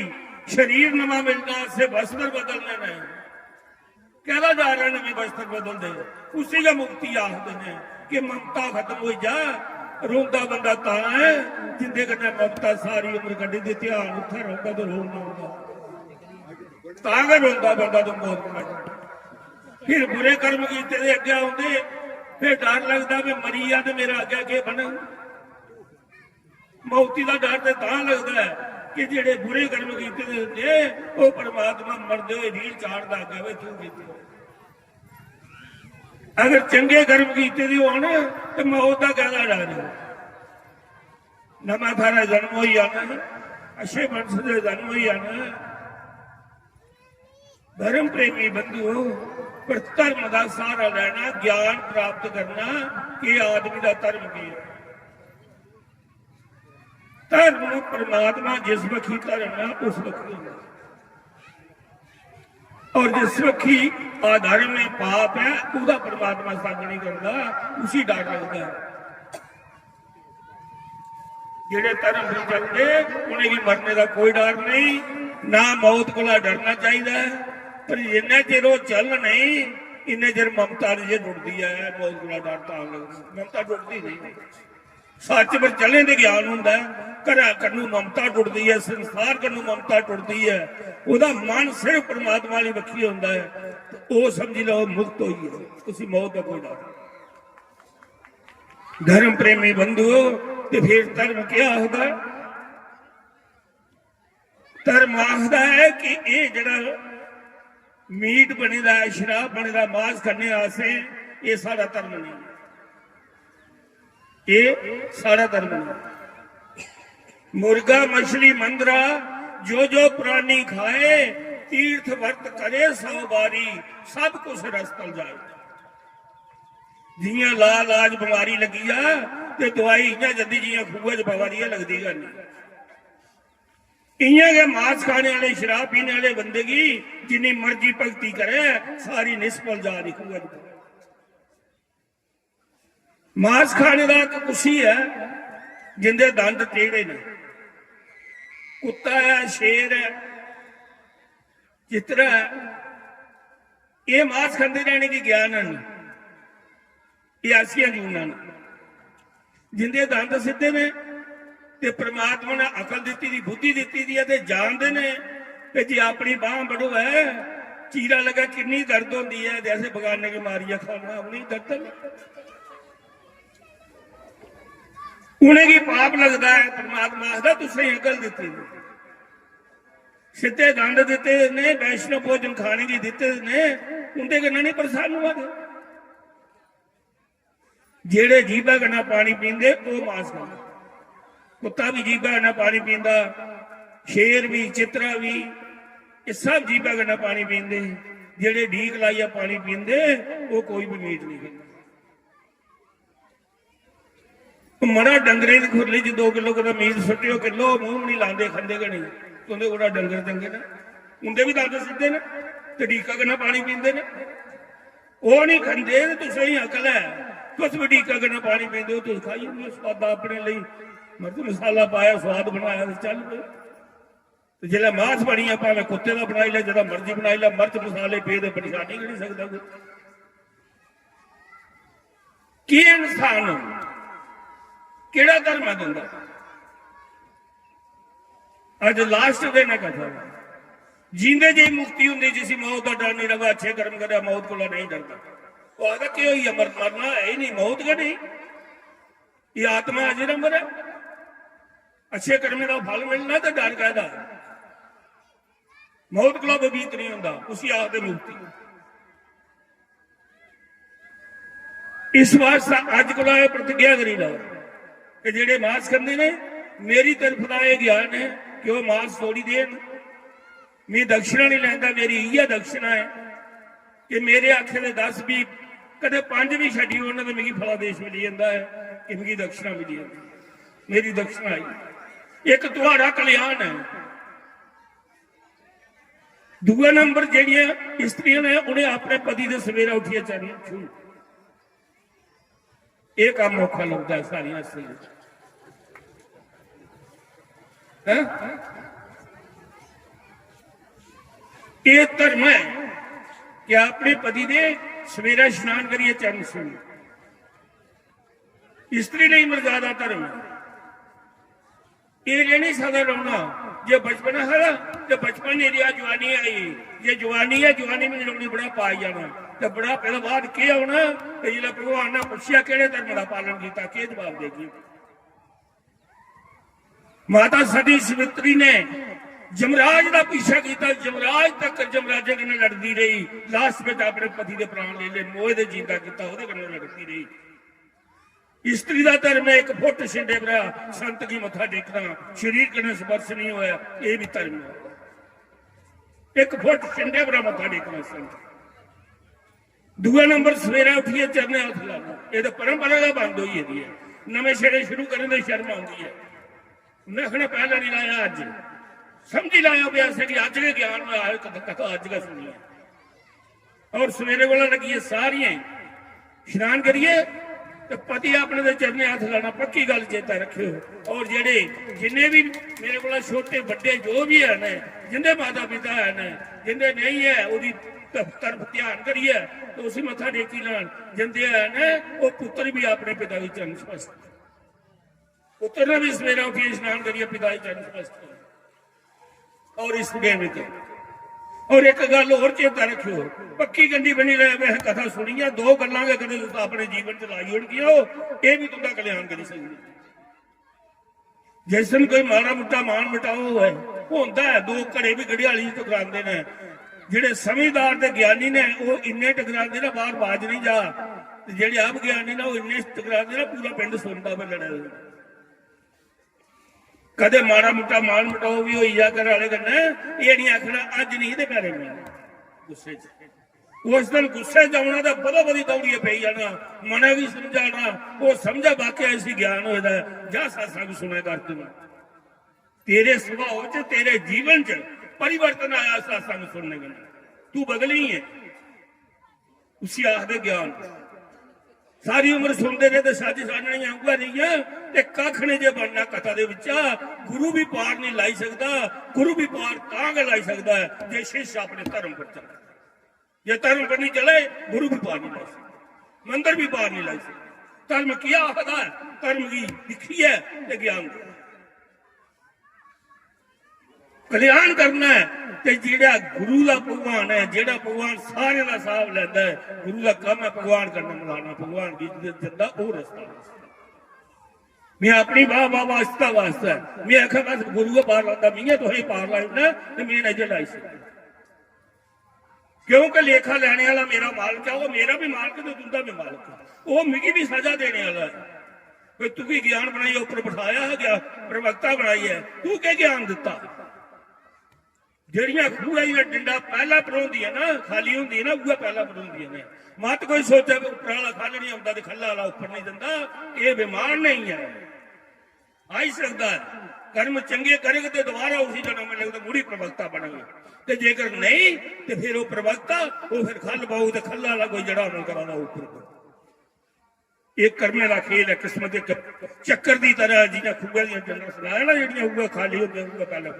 शरीर नवा मिलना, असे वस्त्र बदलने में कहला जा रहा है नवे वस्त्र बदल दे, उसी का मुक्ति आखते हैं कि ममता खत्म हो जा। रोंदा बंदा ता है जिंदे कन्नै ममता सारी उम्र कड्ढी दी, ध्यान उत्थे रौंदा तो रोना होंदा तां गै रोंदा बंदा तो मौत कड्ढ। फिर बुरे कर्म कीते दे अगे आउंदे, फिर डर लगदा भी मरी आ ते मेरा अगे के बने। मौती का डर तो तां लगदा है कि जेड़े बुरे कर्म कीते दे हुंदे वो परमात्मा मरदे होए रील चाढ़दा अगे वे तू कीते। अगर चंगे कर्म कीते दी होण ते मौत दा कहदा डर है। नवा थारा जन्म होई जाना, अच्छे वंश दे जन्म होई जाना। धर्म प्रेमी बंधु, पर धर्म का सहारा लेना, ज्ञान प्राप्त करना कि आदमी का धर्म की है। धर्म परमात्मा जिस बखी धर्म है उस बखी, और जिस बखी आधर्म में पाप है उसका परमात्मा संग नहीं करता, उसी डर लगता है। जेड़े धर्म से चलते उन्हें की मरने का कोई डर नहीं, ना मौत को डरना चाहिए। पर जिन्ना चिर वो चल नहीं इन्ने चिर ममता जे जुड़ती है, मौत को डर तो ममता जुड़ती नहीं। सच पर चले तो ज्ञान होंगे, घर कन्नू ममता टुटती है, संसार कन्नू ममता टुटती है, वह मन सिर्फ परमात्मा वाली बखी होंगे है, तो वह समझ लो मुक्त हुई है, उसी मौत का कोई डर। धर्म प्रेमी बंधु, तो फिर धर्म क्या होगा? धर्म आखदा है कि ये जड़ा मीट बनेगा, शराब बनेगा, मांस खाने आसे, ये सारा धर्म नहीं, ये सारा धर्म नहीं। मुर्गा मछली मंदरा जो जो प्राणी खाए, तीर्थ वर्त करे 100 बारी, सब कुछ रस्तल जाए। जियां लाल आज बीमारी लगी आ ते दवाई इं जल्दी जियां खूह च पवा दी लगती गल इं के मांस खाने वाले, शराब पीने वाले बंदे की जिन्नी मर्जी भगती करे सारी निष्फल जा रही खूह च। मांस खाने का एक कुछ ही है जिंदे दंद टेढ़े ने, कुत्ता है, शेर है, चित्रा है, ये मांस खाते रहने की ज्ञान है, ये ऐसिया जूना जिंदे दंद सीधे ने, ते परमात्मा ने अकल दी दी, बुद्धि दी दी है, जानते ने कि जी अपनी बांह बड़ो है, चीरा लगा किन्नी दर्द होती है, जैसे बगाने की मारिया खाना उन्हीं दर्द, उन्हें की पाप लगता है। परमात्मा आखदा तुसें अकल दी, सीधे दंद दिते ने, वैष्णव भोजन खाने की दिते ने, उनके कन्नै नहीं परेशान हुआ दे। जेड़े जीभा कन्नै पानी पींदे वो मांस खांदे, कुत्ता भी जीभा कन्नै पानी पींदा, शेर भी, चित्रा भी, ये सब जीभा कन्नै पानी पींदे। जेड़े ढीक लाइया पानी पींदे वो कोई भी मीट नहीं खांदा। मरा डंगरे की खुरली च 2 किलो का मीट सुटियो, किलो मूंह नहीं लाते, खाते कि नहीं, उन्हें कोड़ा डंगर चंगे ने, उनके भी दंद सीधे ने, ते ढीका कन्नै पानी पींदे ने, वो नहीं खाते। तो सही अकल है कुछ भी कगना पानी पीते हो तुम खाई नहीं स्वादा अपने लिए मिर्च मसाला पाया स्वाद बनाया तो चल पे तो जिला मांस बनी है भावे कुत्ते का बनाई लिया जिदा मर्जी बनाई लिया मिर्च मसाले पे तो परेशानी कर नहीं सकता कोई की इंसान केड़ा धर्म है दिंदा अज लास्ट दिन है कथा जींदे जी मुक्ति होंगी जिसी मौत का डर नहीं लगा अच्छे कर्म कर मौत को नहीं डरता वो आगे क्यों ही अमर मरना है ही नहीं मौत का नहीं ये आत्मा अजर अमर है अच्छे कर्म का फल मिलना तो डर कहता मौत को भीत नहीं होता उसी आखते मुक्ति इस वास्ते अज को प्रतिज्ञा करी लो कि जेडे मांस खाते ने मेरी तरफ का यह ज्ञान है कि वह मांस थोड़ी देन मैं दक्षिणा नहीं लैंदा मेरी इह दक्षिणा है कि मेरे आखे ने 10 भी कदे 5 भी छड्डी उन्होंने तो मिगी फलादेश मिली जाता है कि मिगी दक्षिणा मिली जाती मेरी दक्षिणा आई एक तुहाड़ा कल्याण है दूआ नंबर जेड़ियां स्त्रियां ने उन्हें अपने पति के सवेरा उठिए चरण छू ये काम औखा लगता है सारिया स्त्रियां ये धर्म है कि अपने पति ने सवेरा स्नान करिए चरण छू स्त्री नहीं मर्यादा धर्म है ये नहीं सकता रोना जो बचपन है तो बचपन नहीं रहा जवानी आई जे जवानी है जवानी में रोनी बड़ा पाई जाना तो बड़ा पहले बाद के आना तो जिला भगवान ने पूछा केड़े धर्म का पालन किया के जवाब देगी माता सती सावित्री ने जमराज का पीछा किया जमराज तक जमराजे कन्नै लड़ती रही लास्ट में अपने पति के प्राण ले मोह के जीता किया लड़ती रही स्त्री का धर्म है 1 फुट छिंडे भरा संत की मथा टेकना शरीर कने स्पर्श नहीं होया ये भी धर्म है 1 फुट छिंडे भरा मथा टेकना संत दूआ नंबर सवेरा उठिए चरने हाथ लाना ये तो परंपरा का बंद हुई है नवे शेरे शुरू करने की शर्म आती है उन्हें पहले नहीं लाया अज समझी लाया भी ऐसे कि अज के ज्ञान में आए कथा अज का सुनिए और सवेरे वाला लगिए सारिया स्नान करिए तो पति अपने दे चरने हाथ लाना पक्की गल चेता रखियो और जेडे जिन्ने भी मेरे को छोटे बड़े जो भी है जिन्हें माता पिता है जिन्हें नहीं है उदी तरफ ध्यान करिए तो उसी मथा टेकी लान जिंदे है वो पुत्र भी अपने पिता की चरण स्पर्श पुत्र ने भी सवेरा उठिए स्नान करिए पिता की चरण स्पर्श और इस में और एक गल और चेता रखियो पक्की गंडी बनी रहे वह कथा सुनी है 2 गल्लां के कदे अपने जीवन च लाई होणगियां ये भी तुहाडा कल्याण करी सकदी जैसन कोई माड़ा मुट्टा मान मिटाओ है होंदा है 2 घड़े भी घड़ियाली टकरांदे ने जेडे समझदार ते ज्ञानी ने वो इन्ने टकरांदे ना बाहर बाज नहीं जा जेडे आप ज्ञानी ना वो इन्ने टकरांदे ना पूरा पिंड सुनदा पे लड़े कदे माड़ा मुट्टा मान मिटाओ भी हो कर वाले कन्नै ये नहीं आखना अज नहीं तो पैरे में गुस्से उस दिन गुस्से जाना तो बदो बदी दौड़िए पी जाना मने भी समझाना वो समझा वाकई ऐसी ज्ञान होता है जा सत्संग सुने कर तू तेरे स्वभाव च तेरे जीवन च परिवर्तन आया सत्संग सुनने के तू बदली है उसी आखदे ज्ञान सारी उम्र सुनते रहे तो सच साननी आऊगा नहीं है कख ने जे बनना कथा दे गुरु भी पार नहीं लाई सकता गुरु भी पार तां लाई सकता है जे शिष्य अपने धर्म पर चले जे धर्म पर नहीं चले गुरु भी पार नहीं लाई सकता मंदिर भी पार नहीं लाई सकता धर्म क्या आखदा है धर्म की लिखी है ते ज्ञान कल्याण करना है ते जेड़ा गुरु का भगवान है जेड़ा भगवान सारे का साफ लैंदा है गुरु का काम है भगवान करना मिलाना भगवान की जंदा वो रस्ता मैं अपनी वाह वाह वास्ता वास्ता मैं आखा बस गुरु को पार लाता मैं तो ही पार लाइना तो मैं नजर लाई सकता क्योंकि लेखा लेने वाला मेरा मालिक है वो मेरा भी मालिक तो तुंदा भी मालिक है वो मिगी भी सजा देने वाला है तू की ज्ञान बनाई ऊपर बिठाया है क्या प्रवक्ता बनाई है तू क्या ज्ञान दिता ਜਿਹੜੀਆਂ ਖੂਹਾਂ ਦੀਆਂ ਡੰਡਾ ਪਹਿਲਾਂ ਪਰੋਂਦੀਆਂ ਨਾ ਖਾਲੀ ਹੁੰਦੀ ਨਾ ਉਹ ਪਹਿਲਾਂ ਪਰੋਂਦੀਆਂ ਨੇ ਮਤ ਕੋਈ ਸੋਚੇ ਕਿ ਉੱਪਰ ਵਾਲਾ ਖੱਲ ਨਹੀਂ ਆਉਂਦਾ ਤੇ ਖੱਲਾ ਵਾਲਾ ਉੱਪਰ ਨਹੀਂ ਦਿੰਦਾ ਇਹ ਬਿਮਾਰ ਨਹੀਂ ਹੈ ਆ ਹੀ ਸਕਦਾ कर्म चंगे करेगा तो दोबारा उसी जन्म में लगता मुड़ी प्रवक्ता बनेगा तो जेकर नहीं तो फिर वो प्रवक्ता वो फिर खल पाऊ तो खला वाला कोई जड़ा न करा ऊपर एक कर्मे का खेल है, किस्मत के चक्कर की तरह जिन्हें खूबे दी जंगल सुनाया ना, जड़ियां खाली होंगे पहले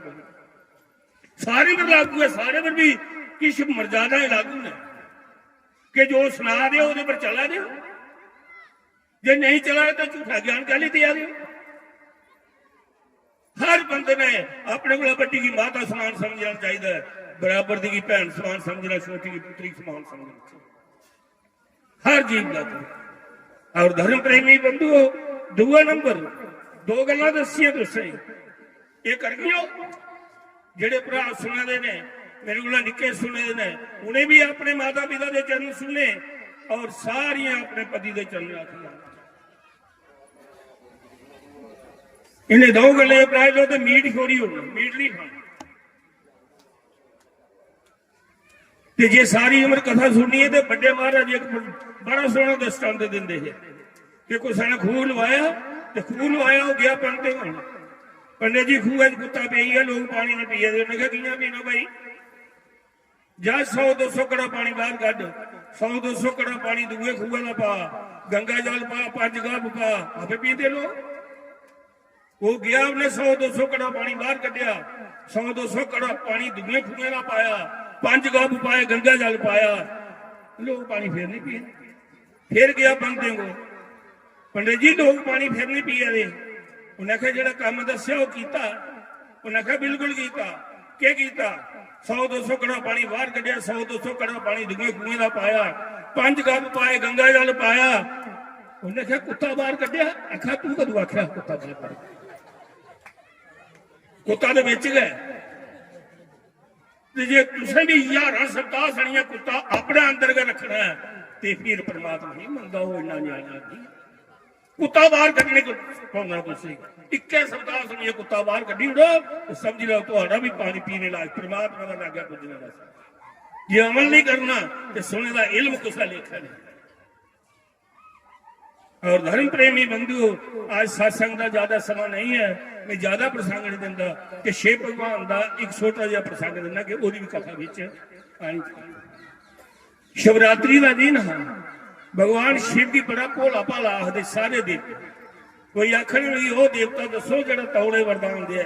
सारे पर लागू है, सारे पर भी किस मर्यादा लागू ने कि जो सुना दे वो पर चला दे, जे नहीं चला तो झूठा ज्ञान कह ली दिया दे। हर बंदे ने अपने को बड़ी की माता समान समझना चाहिए, बराबर की भैन समान समझना, छोटी की पुत्री समान समझना चाहिए हर जीव का। और धर्म प्रेमी बंधु दूआ नंबर दो गल्लां दसियां तुसें ये करगियो, जेड़े भरा सुने ने मेरे को निके सुने ने, उन्हें भी अपने माता पिता के चरण सुने और सारियां अपने पति के चरण आखियां। इन्हें दो गल्ले अपनाए लो तो मीट छोड़ी हो, मीट नहीं खाना। ते जे सारी उम्र कथा सुननी है तो बड़े महाराज एक बड़ा सोहना दृष्टांत देंदे है कि कुछ ने खूह लवाया तो खूह लवाया वो गया पंडित होने, पंडित जी खूह कुत्ता पी है, लोग पानी नहीं पिए, उन्हें कहा कियां पीना भाई, जा 100-200 कड़ा पानी बाहर कढ़, 100-200 कड़ा पानी दूए खूह का पा, गंगा जल पा, 5 गब पा, आपे पीते लोग। वो गया, उन्हें 100-200 कड़ा पानी बाहर कढ़िया, 100-200 कड़ा पानी दूए खूह का पाया, 5 गब पाए, गंगा जल पाया, लोग पानी फिर नहीं पिए। फिर गया पंडित को, पंडित जी लोग पानी फिर नहीं पिए रहे। उन्हें कहा जो काम दसिया वो किया, उन्हें कहा बिल्कुल किया, क्या किया, 100-200 कड़ा पानी बाहर कढ़िया, 100-200 कड़ा पानी दूए कुएं का पाया, 5 गब पाए, गंगा जल पाया। उन्हें कहा कुत्ता बाहर कढ़िया, आखा तू कदू आख्या कुत्ता बाहर कढ़, कुत्ता तो बेच गए। जे तुसें भी 1000 सप्ताह सड़िया कुत्ता अपने अंदर का रखना है तो फिर परमात्मा नहीं मनता, वो इन्ना न्याया नहीं। कुत्ता बाहर कढ़ने को पाना, तुम 21 सप्ताह सड़िया कुत्ता बाहर कढ़ी उड़ो तो समझ लो तो भी पानी पीने लायक परमात्मा का लाग्या पुजने का। जे अमल नहीं करना तो सुने का इल्म कुछ लेखा नहीं। और धर्म प्रेमी बंधु आज सत्संग का ज्यादा समा नहीं है, मैं ज्यादा प्रसंग नहीं दिता कि शिव भगवान का एक छोटा जहा प्रसंग देना कि वो भी कथा बिच आनी। शिवरात्रि का दिन है, भगवान शिव की बड़ा भोला भाला आखते सारे देवते। कोई आखन लगी वो देवता दसो जरा तौड़े वरदान दिया,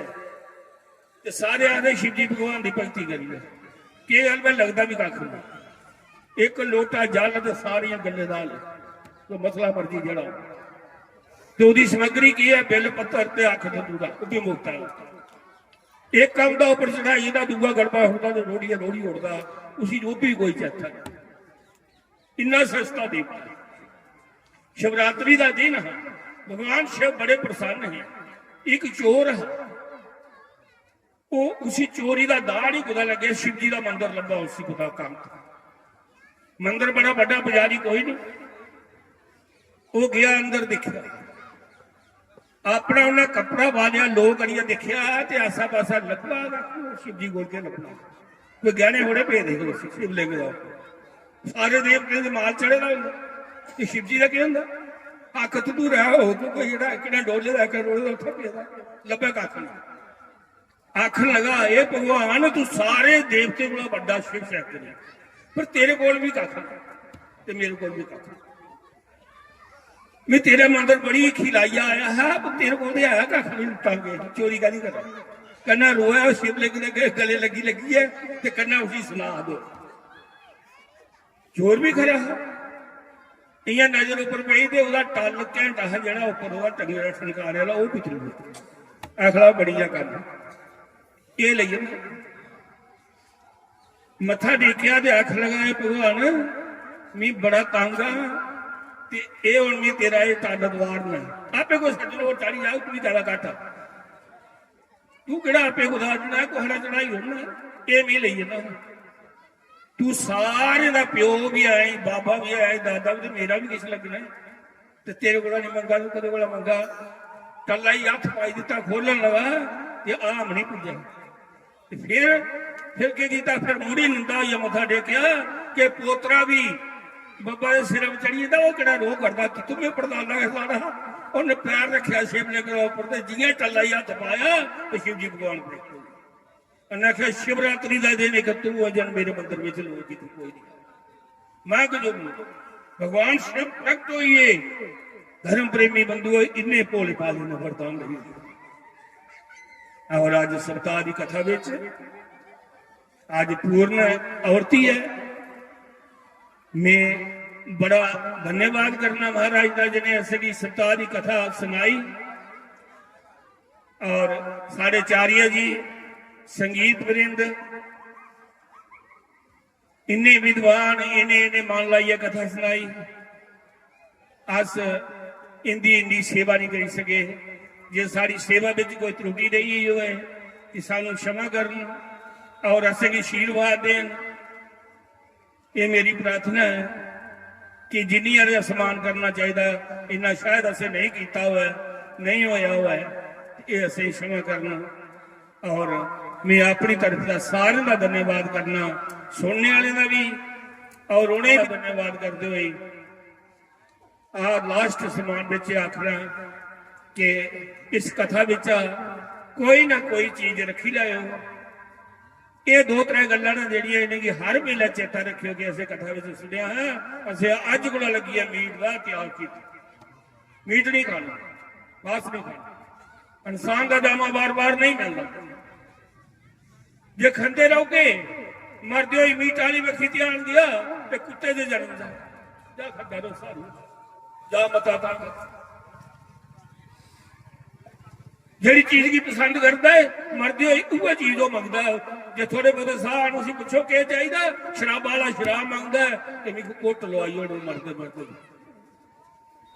तो सारे आखते शिव जी भगवान की भगती करिए। कि गल मैं लगता भी कख नहीं, एक लोटा जल तो सारिया गले दाल तो मसला मर्जी जड़ा तो उसकी समग्री की है, बिल पत्थर ते अख दूधा भी मुक्ता है। एक काम का उपर चढ़ाई का दूआ गड़बा होता तो रोड़ी रोड़ी उड़ता, उसी जो भी कोई चैथा नहीं। इन्ना सस्ता देवता शिवरात्रि का दिन है, भगवान शिव बड़े प्रसन्न है। एक चोर है, वो उसी चोरी का दाड़ ही कुदा लगे, शिव जी का मंदिर लंबा उसी कुदा काम था। मंदिर बड़ा बड़ा, पुजारी कोई नहीं। वो गया अंदर देखा, अपना उन्हें कपड़ा बालिया, लोग अड़िया देखा तो आसा पासा लपा शिव जी बोल के लपना, कोई गहने होने पे देखो शिव लिंग का सारे देवते के माल चढ़े ना शिव जी का क्या होंगे। अख तू रहा हो तो कोई जो डोले का रोले उठा पे लभे कख नहीं। आखन लगा ये भगवान तू सारे देवते को बड़ा शिव शक्ति है, पर तेरे को भी कख नहीं, मेरे को भी कख। मैं तेरे मंदिर बड़ी खिलाइया आया है, पर तेरे को आया कख नहीं, लुटांगे चोरी का नहीं करा। कन्ना रोया शिव लिंग के गले लगी लगी है, तो कन्ना उसी सुना दो। चोर भी खरा है, इं नजर उपर पई तो वह टल घंटा है जरा उपर वह टंगे ठनकार वाला वो पिछले आखला बड़िया कर ये लिये मथा टेकिया तो आख लगा भगवान मी बड़ा तंग हाँ, हूं मैं तेरा ये तन द्वार ना आपे को सजनो चढ़ी जाओ, तू भी ज्यादा घट तू कि आपे को दाजना कोहड़ा चढ़ाई होना ये मैं ली ना। तू सारे का प्यो भी आए, बाबा भी आए, दादा भी, मेरा भी किस लगना तो तेरे को नहीं मंगा, तू कदे को मंगा। कला ही हथ पाई दिता, खोलन लगा ये आम नहीं पुजा। फिर क्या किया, फिर मुड़ी निंदा या मथा टेकिया कि पोतरा भी बाबा के सिर चढ़ी जाता, वो कि रो करता कि तुम्हें पड़ताला है सारा। उन्हें पैर रखा शिव ने उपर, जियां टला ही हथ पाया तो शिव जी भगवान को उन्हें आख्या शिवरात्रि का दिन एक तू अजन मेरे मंदिर में लोग कोई नहीं। मैं जो भगवान शिव प्रकट होइए धर्म प्रेमी बंधुओं इन्ने भोले भाले ने वरदान दिए। और आज सप्ताह की कथा विच आज पूर्ण औरती है। मैं बड़ा धन्यवाद करना महाराज का जिन्हें असली सप्ताह की कथा सुनाई। और साढ़े चारिया जी संगीत वरिंद इन्ने विद्वान इन्हें मान लाइए कथा सुनाई। अस इंदी सेवा नहीं कर सके। जे साड़ी सेवा में कोई त्रुटि रही है कि सानू क्षमा करन और असली आशीर्वाद देन। ये मेरी प्रार्थना है कि जिन्नी अरे सम्मान करना चाहिए इन्ना शायद असें नहीं किया हुआ है, नहीं होया हुआ है, ये असें क्षमा करना। और मैं अपनी तरफ का सारे का धन्यवाद करना, सुनने वाले का भी और उन्हें भी धन्यवाद करते हुए लास्ट समान बिच आखना कि इस कथा बिच कोई ना कोई चीज रखी लाओ। ये दो त्रै गल्लां ना जिहड़ियां इन्हें कि हर वेले चेता रखियो कि असें कथा विच सुनिया है असें अज कोला लगी है मीट दा त्याग कीता। मीट नहीं खाना, मांस नहीं खाना। इंसान का दामा बार बार नहीं मिलता। जे खाते रहोगे मरदे होई मीट वाली वक्खी ध्यान दिया ते कुत्ते दे जन्म दा जा खड्डा रो सारू जा मता ता जेड़ी चीज की पसंद करता है मरदे होई उह चीज वो मंगदा है। जे थोड़े बहुत साह उसी पुछो के चाहिए शराब वाला शराब मंगदा है कि मैं कोट लवाई ओड़ मरदे मरदे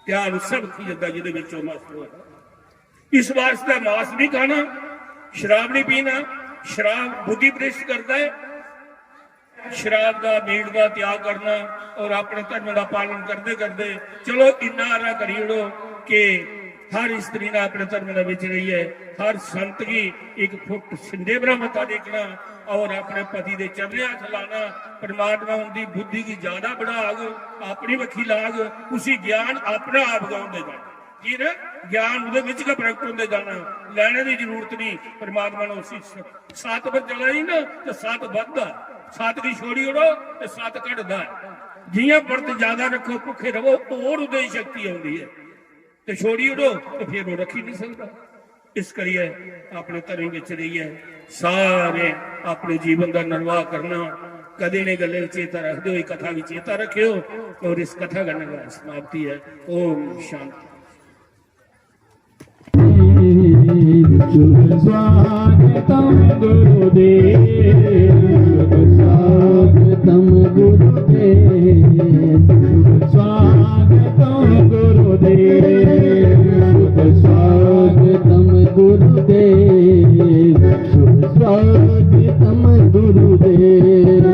प्यार सब खी जाता जिहदे विचों मस्त हो। इस वास्ते मांस नहीं खाना, शराब नहीं पीना। शराब बुद्धि भ्रष्ट करता है। शराब का मीट का त्याग करना और अपने धर्म का पालन करते करते चलो इन्ना ना करी उड़ो कि हर स्त्री ने अपने धर्म का विच रही है। हर संत की एक फुट सिंधे बरा मथा देखना और अपने पति के चरणे हथ लाना। परमात्मा उनकी बुद्धि की ज्यादा बढ़ाग अपनी वखी लाग उसी ज्ञान अपना आप गाँव जाना जी ना ज्ञान का प्रगट होंगे जाना। लैने की जरूरत नहीं। परमात्मा ने उसी 7 पर चला ही ना तो 7 बढ़ता 7 की छोड़ी उड़ो तो 7 घटता है। जियां व्रत ज्यादा रखो भुखे रहो और उदय शक्ति आती है तो छोड़ी उड़ो तो फिर वो रखी नहीं सकता। इस करिए अपने धर्म विच रहिए सारे अपने जीवन का निर्वाह करना। कदे ने गले चेता रखते हो कथा भी चेता रखियो। और इस कथा करने का समाप्ति है। ओम शांति। शुभ स्वागतम गुरुदेव, शुभ स्वागतम गुरुदेव, शुभ स्वागतम गुरुदेव, शुभ स्वागतम गुरुदेव, शुभ स्वागतम गुरुदेव,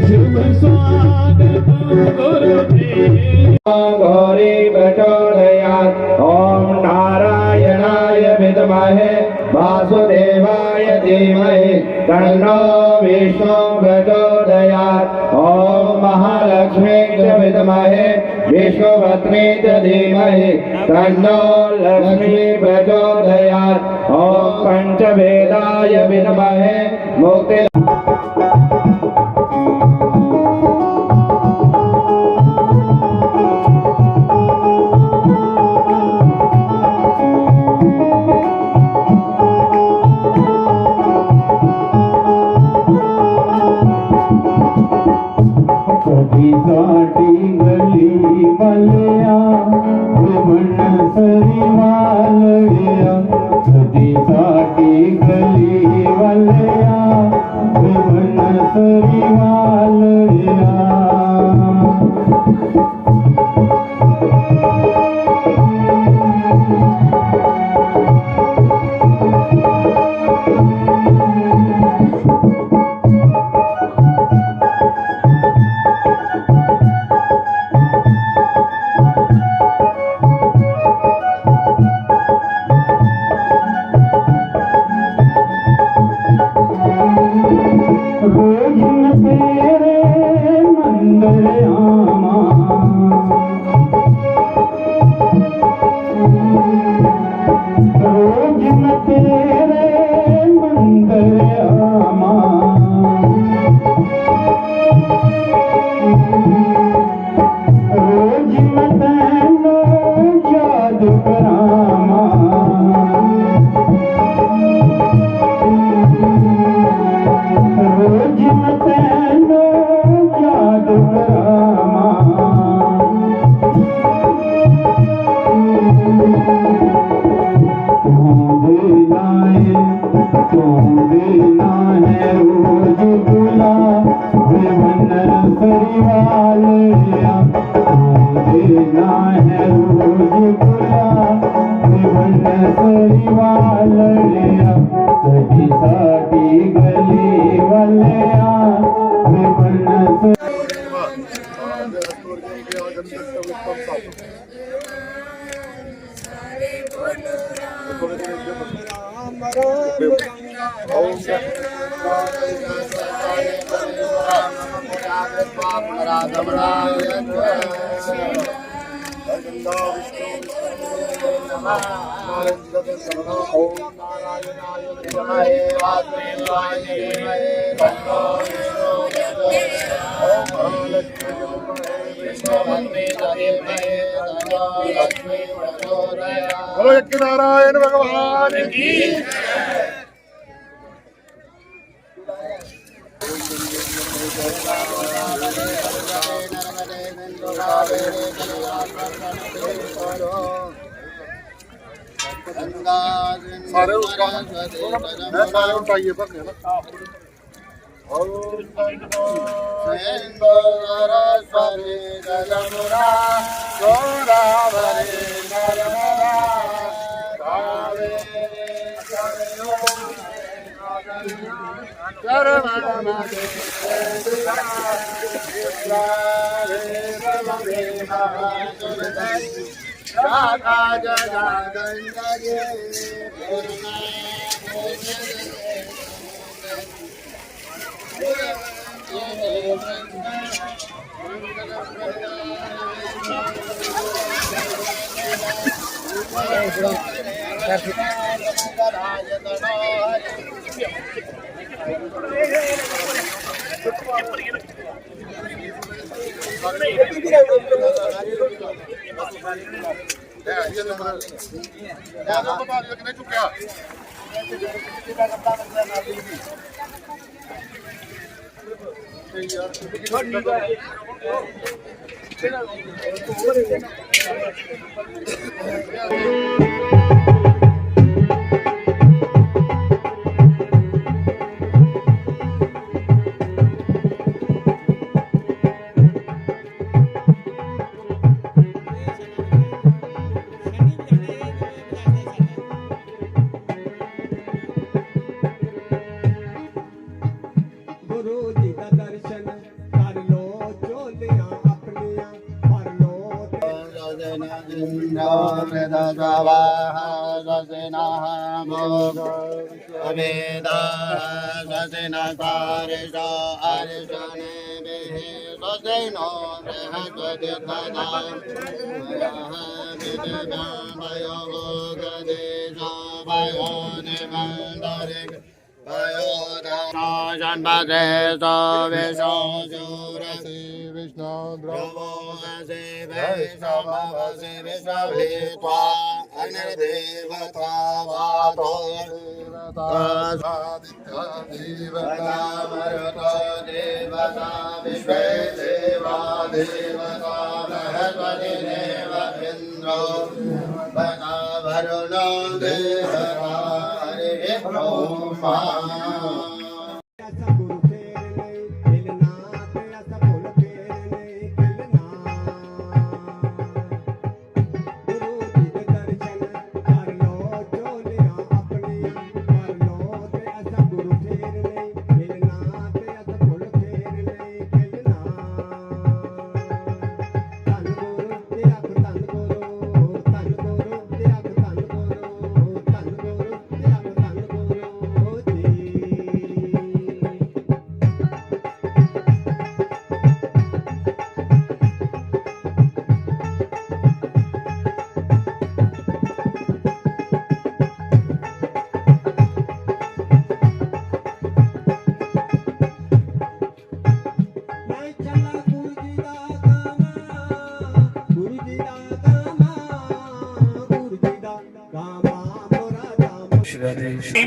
शुभ स्वागतम गुरुदेव। गौरी प्रचोदयात्। ओम नारायणाय विद्महे वासुदेवाय धीमहि तन्नो विष्णु प्रचोदयात्। ओम महालक्ष्मी च विद्महे विष्णुपत्नी च धीमहि तन्नो लक्ष्मी प्रचोदयात्। ओम पंचवेदाय विद्महे मुक्ति साटी गली वालिया सरी वालिया सदी साटी गली वालिया बोलो नारायण भगवान की। सारे उठाइए बस है ना।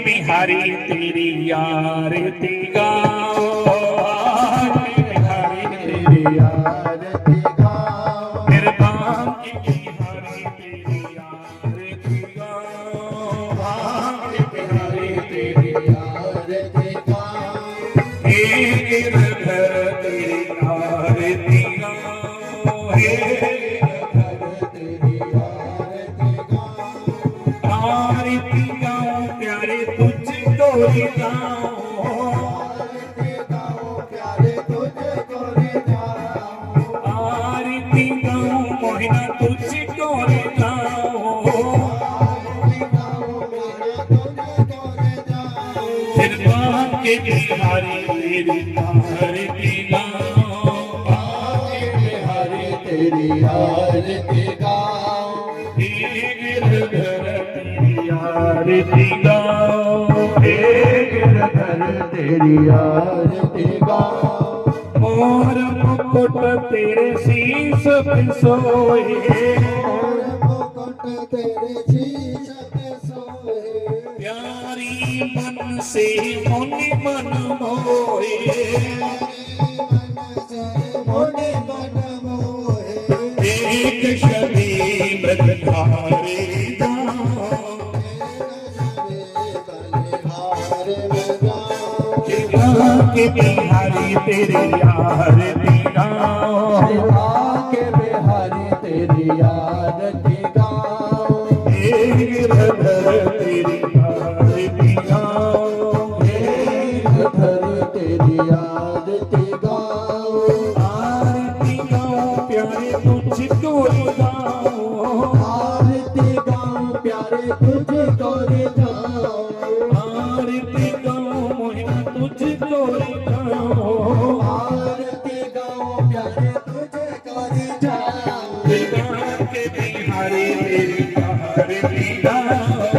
बिहारी तेरी आरती गाओ, बिहारी तेरी आरती गाओ, निर्बाम की बिहारी तेरी आरती गाओ, बिहारी तेरी आरती गाओ, हे गिरधर तेरी आरती गाओ, हे गिरधर तेरी आरती गाओ, आरती गाओ प्यारे तुझको गाओ, आरती गाओ प्यारे तुझको गाओ, आरती गाओ मोहिना तुझको गाओ, आरती गाओ मोहिना तुझको के बिहारी तेरी आरती गाऊं, आके बिहारी तेरी आरती गाऊं, हे गिरधर तेरी आरती गाऊं, हे गिरधर तेरी आरती गाऊं, मोर मुकुट तेरे शीश पे सोए, और मुकुट तेरे शीश पे सोए, प्यारी मन से मुनि मन मोहे, मोने मन मोहे, एक शबी मृतधारे बलिहार में गाऊं, के बिहारी तेरे आरती गाऊं, आके बिहारी तेरी आरती गाऊं, हे गिरधर तेरी आरती गाऊं, गिरधर तेरी आरती गाऊं, आरती गाऊं प्यारे तुझको गाऊं, आरती गाऊं प्यारे तुझको गाऊं, आरती गाऊं मोहिना तुझको गाऊं, आरती गाऊं प्यारे तुझको गाऊं, के बिहारी तेरी आरती गाऊं,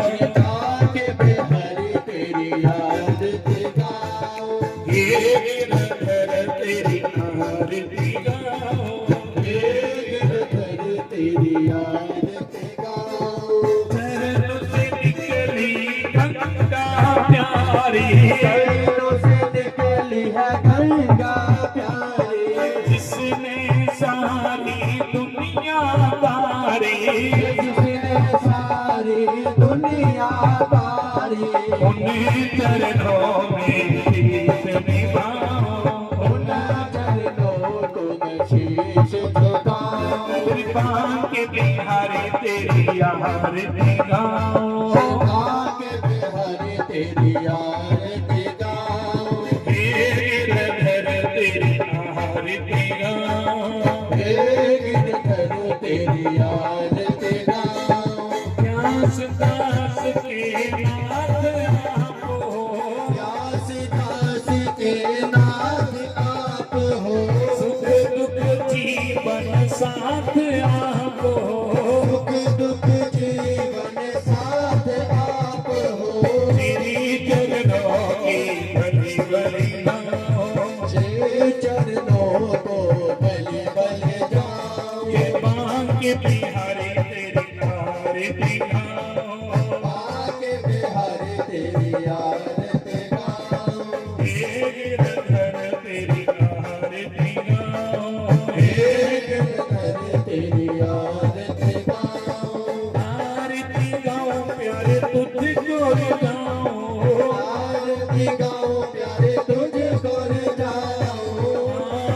आके बिहारी तेरी आरती गाऊं, हे गिरधर तेरी आरती गाऊं, गिरधर तेरी आरती गाऊं, चरण से निकली गंगा प्यारी, पैरों से निकली है गंगा प्यारी, जिसने सारी दुनिया तारी, जिसने सारी दुनिया तारी, उन्हें चरणों में शीश निभाऊं, उन चरणों को मैं शीश झुकाऊं, कृपा के बिहारी तेरी आरती गाऊं, आके बिहारी तेरी आरती गाऊं, हे गिरधर तेरी आरती गाऊं, गिरधर तेरी आरती गाऊं, प्यास दास के नाथ आपो, व्यास दास के नाथ आप हो, सुख दुख जीवन साथ आपो, सुख दुख जीवन साथ आप हो, तेरी चरणों की बलि बलि गाऊं, श्री चरणों को बलि बलि जाऊं, ये बांग के बिहारी तेरी आरती गाऊं, आके बिहारी तेरी आरती गाऊं, हे गिरधर तेरी आरती गाऊं, गिरधर तेरी आरती गाऊं, आरती गाऊं प्यारे तुझको गाऊं, आरती गाऊं प्यारे तुझको जाऊं,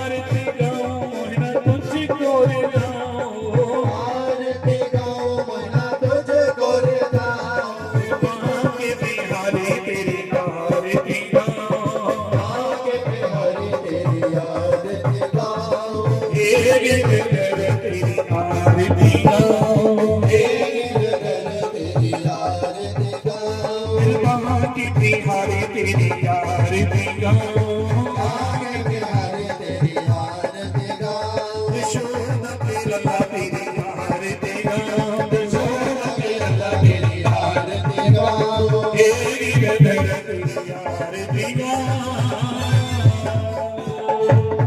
आरती गाऊं मोहिना तुझको गाऊं, आरती गाऊं मना तुझको गाऊं, बांग के बिहारी तेरी आरती गाऊं, आके बिहारी तेरी आरती गाऊं, हे गिरधर तेरी आरती गाऊं, गिरधर तेरी आरती गाऊं, बांग के बिहारी तेरी आरती गाऊं, आके बिहारी तेरी आरती गाऊं, विशुद्ध लला तेरी आरती गाऊं, सोना केला तेरी आरती गाऊं, हे गिरधर तेरी आरती गाऊं,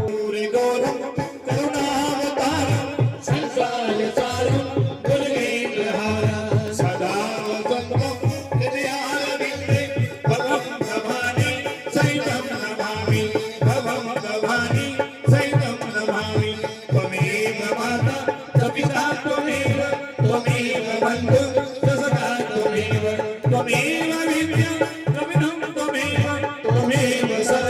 पूरे गौरव करुणावतारम संसार सारम दुर्गेन्द्रहारम सदा वसंतम हृदयारविंदे भवं नमामि सैतं नमामि भवं नमामि सैतं नमामि त्वमेव माता च पिता त्वमेव त्वमेव बन्धुः च सखा त्वमेव त्वमेव विद्या त्वमिदं त्वमेव त्वमेव सदा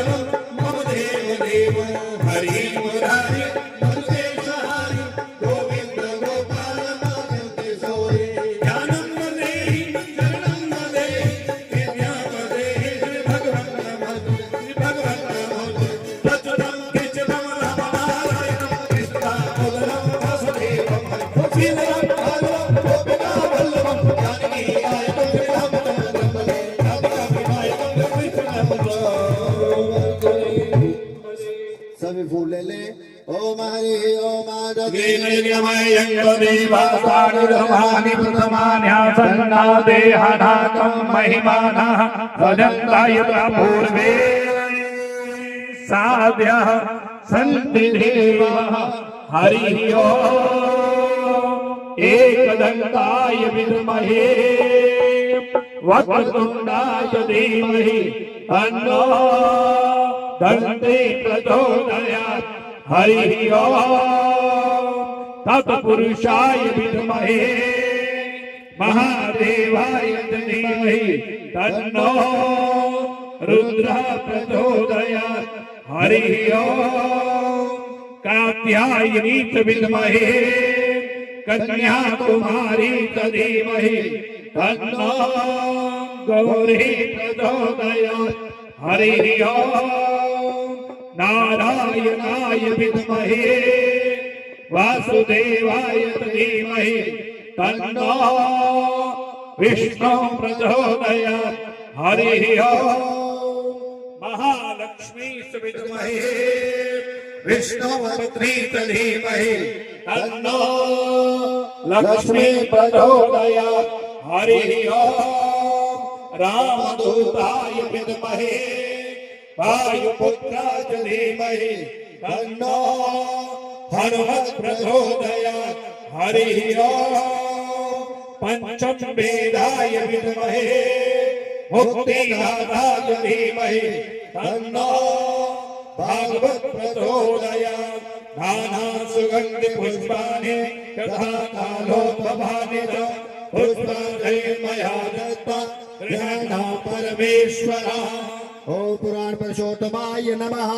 देवानि ब्रह्माणि प्रथमान्यासन्ना देहानाकं महिमानः भजन्ता यथा पूर्वे साध्यः सन्ति देवः हरिः ओम् एकदन्ताय विद्महे वक्रतुण्डाय धीमहि तन्नो दन्ति प्रचोदयात् हरिः ओम् तत्पुरुषाय विद्महे महादेवाय धीमहि तन्नो रुद्रः प्रचोदयात् हरिः ओम् कात्यायनी च विद्महे कन्याकुमारी च धीमहि तन्नो गौरी प्रचोदयात् हरिः ओम् नारायणाय विद्महे वासुदेवाय धीमहि तन्नो विष्णु प्रचोदयात् हरिः ओम् महालक्ष्मी विद्महे विष्णुपत्नी धीमहि तन्नो लक्ष्मी प्रचोदयात् हरिः ओम् रामदूताय विद्महे वायुपुत्राय धीमहि तन्नो हनुमत् प्रचोदयात् हरिः ओम् पंचम वेदाय विद्महे मुक्तिदाताय धीमहि तन्नो भागवत प्रचोदयात् नाना सुगंधि पुष्पाणि तथा कालोद्भवानि च पुष्पाणि मया दत्ता गृह्णा परमेश्वरः। ओम पुराण पुरुषोत्तमाय नमः।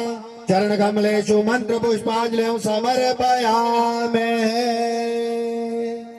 चरण कमलेषु मंत्र पुष्पांजलिं समर्पयामि।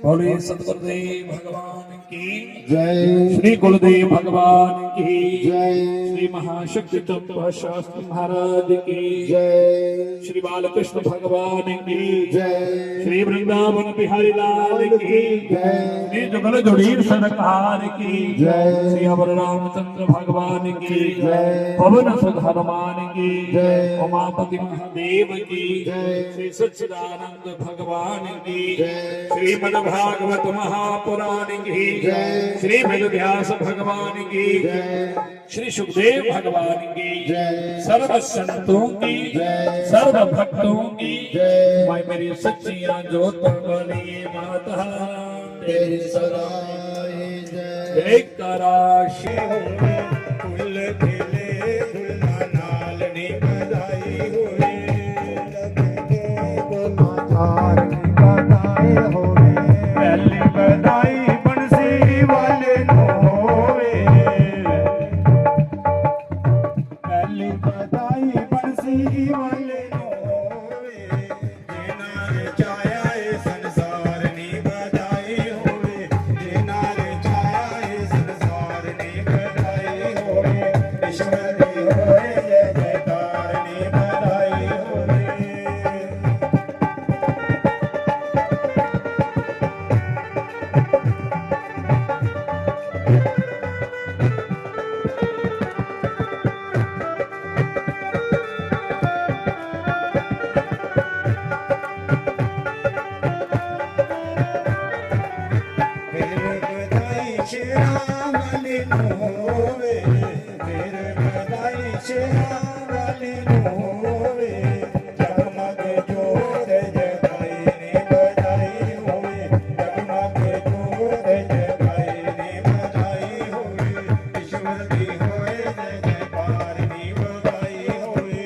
बोले सतगुरुदेव भगवान की जय। श्री गुरुदेव भगवान की जय। श्री महाशक्ति तत्व शास्त्री महाराज की जय। श्री बालकृष्ण भगवान की जय। श्री वृंदावन बिहारी लाल की जय। श्री जुगल जोड़ीर सरकार की जय। श्री अवर रामचंद्र भगवान की जय। पवन सुध हनुमान की जय। उमापति महादेव की जय। श्री सच्चिदानंद भगवान की जय। श्रीमद् भागवत महापुराण की जय। श्री वेदव्यास भगवान की जय। श्री सुखदेव भगवान की जय। सर्व संतों की जय। सर्व भक्तों की जय। मैं मेरी सच्चियां जोत वाली माता तेरी सदाई जय। जय कराशी फूल खिले फूला नाल नी बधाई होए पहली बधाई बंसी वाले नो होवे पहली बधाई बंसी वाले नो होवे जिना रे छाया ए संसार नी बधाई होवे जिना रे छाया ए संसार नी बधाई होवे ईश्वरी होए जय जयकार नी बधाई होवे मेरे बधाई शेरावाली नोवे मेरे बधाई शेरावाली नोवे जगमग जोत जगाई नी बधाई होवे जगमग जोत जगाई नी बधाई होवे ईश्वर की होए जय जयकार नी बधाई होवे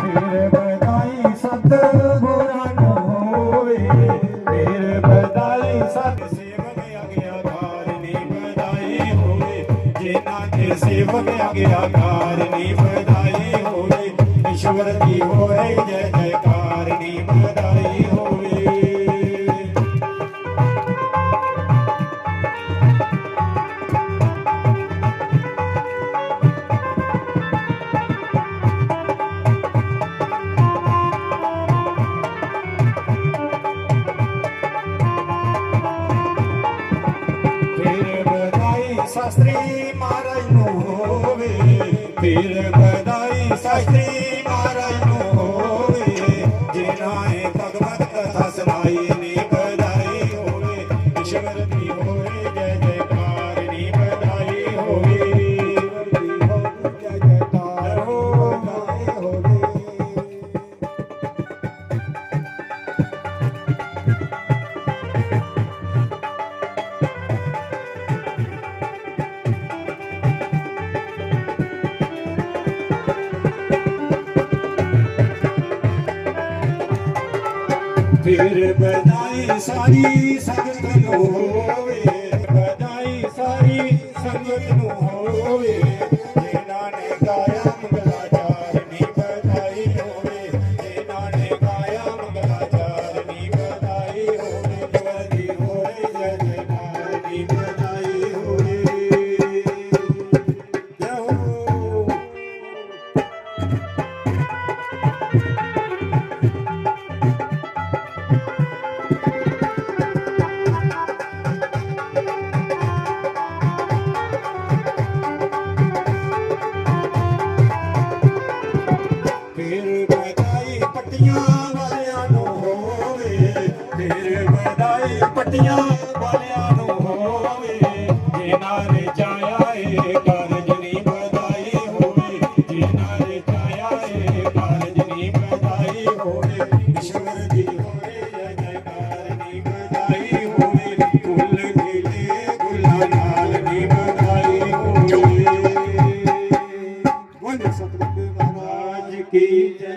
मेरे बधाई सतगुरा नो होवे मेरे बधाई सत सेवक आज्ञाकार नी बधाई होवे जिना के सेवक आज्ञाकार नी बधाई होवे ईश्वर की होए जय जयकार नी बधाई होवे ਸ਼ਾਸਤਰੀ ਮਹਾਰਾਜ ਨੂੰ ਹੋਵੇ, ਫਿਰ ਵਧਾਈ ਸ਼ਾਸਤਰੀ ਮਹਾਰਾਜ ਨੂੰ ਹੋਵੇ, ਜਿਨ੍ਹਾਂ ਨੇ ਭਗਵਤ ਕਥਾ ਸੁਣਾਈ ਨੀ ਵਧਾਈ ਹੋਵੇ, ਈਸ਼ਵਰ ਦੀ ਹੋਵੇ ਜੈ ਜੈਕਾਰ ਨੀ ਵਧਾਈ ਹੋਵੇ, ਜੈ ਜੈਕਾਰ ਵਧਾਈ ਹੋਵੇ। ਫਿਰ ਵਧਾਈ ਸਾਰੀ ਸੰਗਤ ਨੂੰ ਹੋਵੇ, ਵਧਾਈ ਸਾਰੀ ਸੰਗਤ ਨੂੰ ਹੋਵੇ, ਜਿਨ੍ਹਾਂ ਨੇ ਗਾਇਆ ਮੰਗਲਾਚਾਰ ਨੀ ਵਧਾਈ ਹੋਵੇ, ਜਿਨ੍ਹਾਂ ਨੇ ਗਾਇਆ ਮੰਗਲਾਚਾਰ ਨੀ ਵਧਾਈ ਹੋਵੇ, ਜਵਦੀ ਹੋਵੇ ਜੈ ਜੈਕਾਰ ਨੀ ਵਧਾਈ ਹੋਵੇ। ਜੈ ਹੋ। ਫਿਰ ਵਧਾਈ ਪੱਟੀਆਂ ਵਾਲਿਆਂ ਨੂੰ ਹੋਵੇ, ਫਿਰ ਵਧਾਈ ਪੱਟੀਆਂ ਵਾਲਿਆਂ ਨੂੰ ਹੋਵੇ, ਜਿਨ੍ਹਾਂ ਨੇ ਚਾਹਿਆ ਏ ਕਾਰਜ ਨੀ ਵਧਾਈ ਹੋਵੇ, ਜਿਨ੍ਹਾਂ ਨੇ ਚਾਹਿਆ ਏ ਕਾਰਜ ਨੀ ਵਧਾਈ ਹੋਵੇ, ਈਸ਼ਵਰ ਦੀ ਹੋਵੇ ਜੈ ਜੈਕਾਰ ਨੀ ਵਧਾਈ ਹੋਵੇ, ਫੁੱਲ ਖਿਲੇ ਗੁਲਾਂ ਨਾਲ ਨੀ ਵਧਾਈ ਹੋਵੇ। ਬੋਲੇ ਸਤਿਗੁਰੂ ਮਹਾਰਾਜ ਕੀ ਜੈ।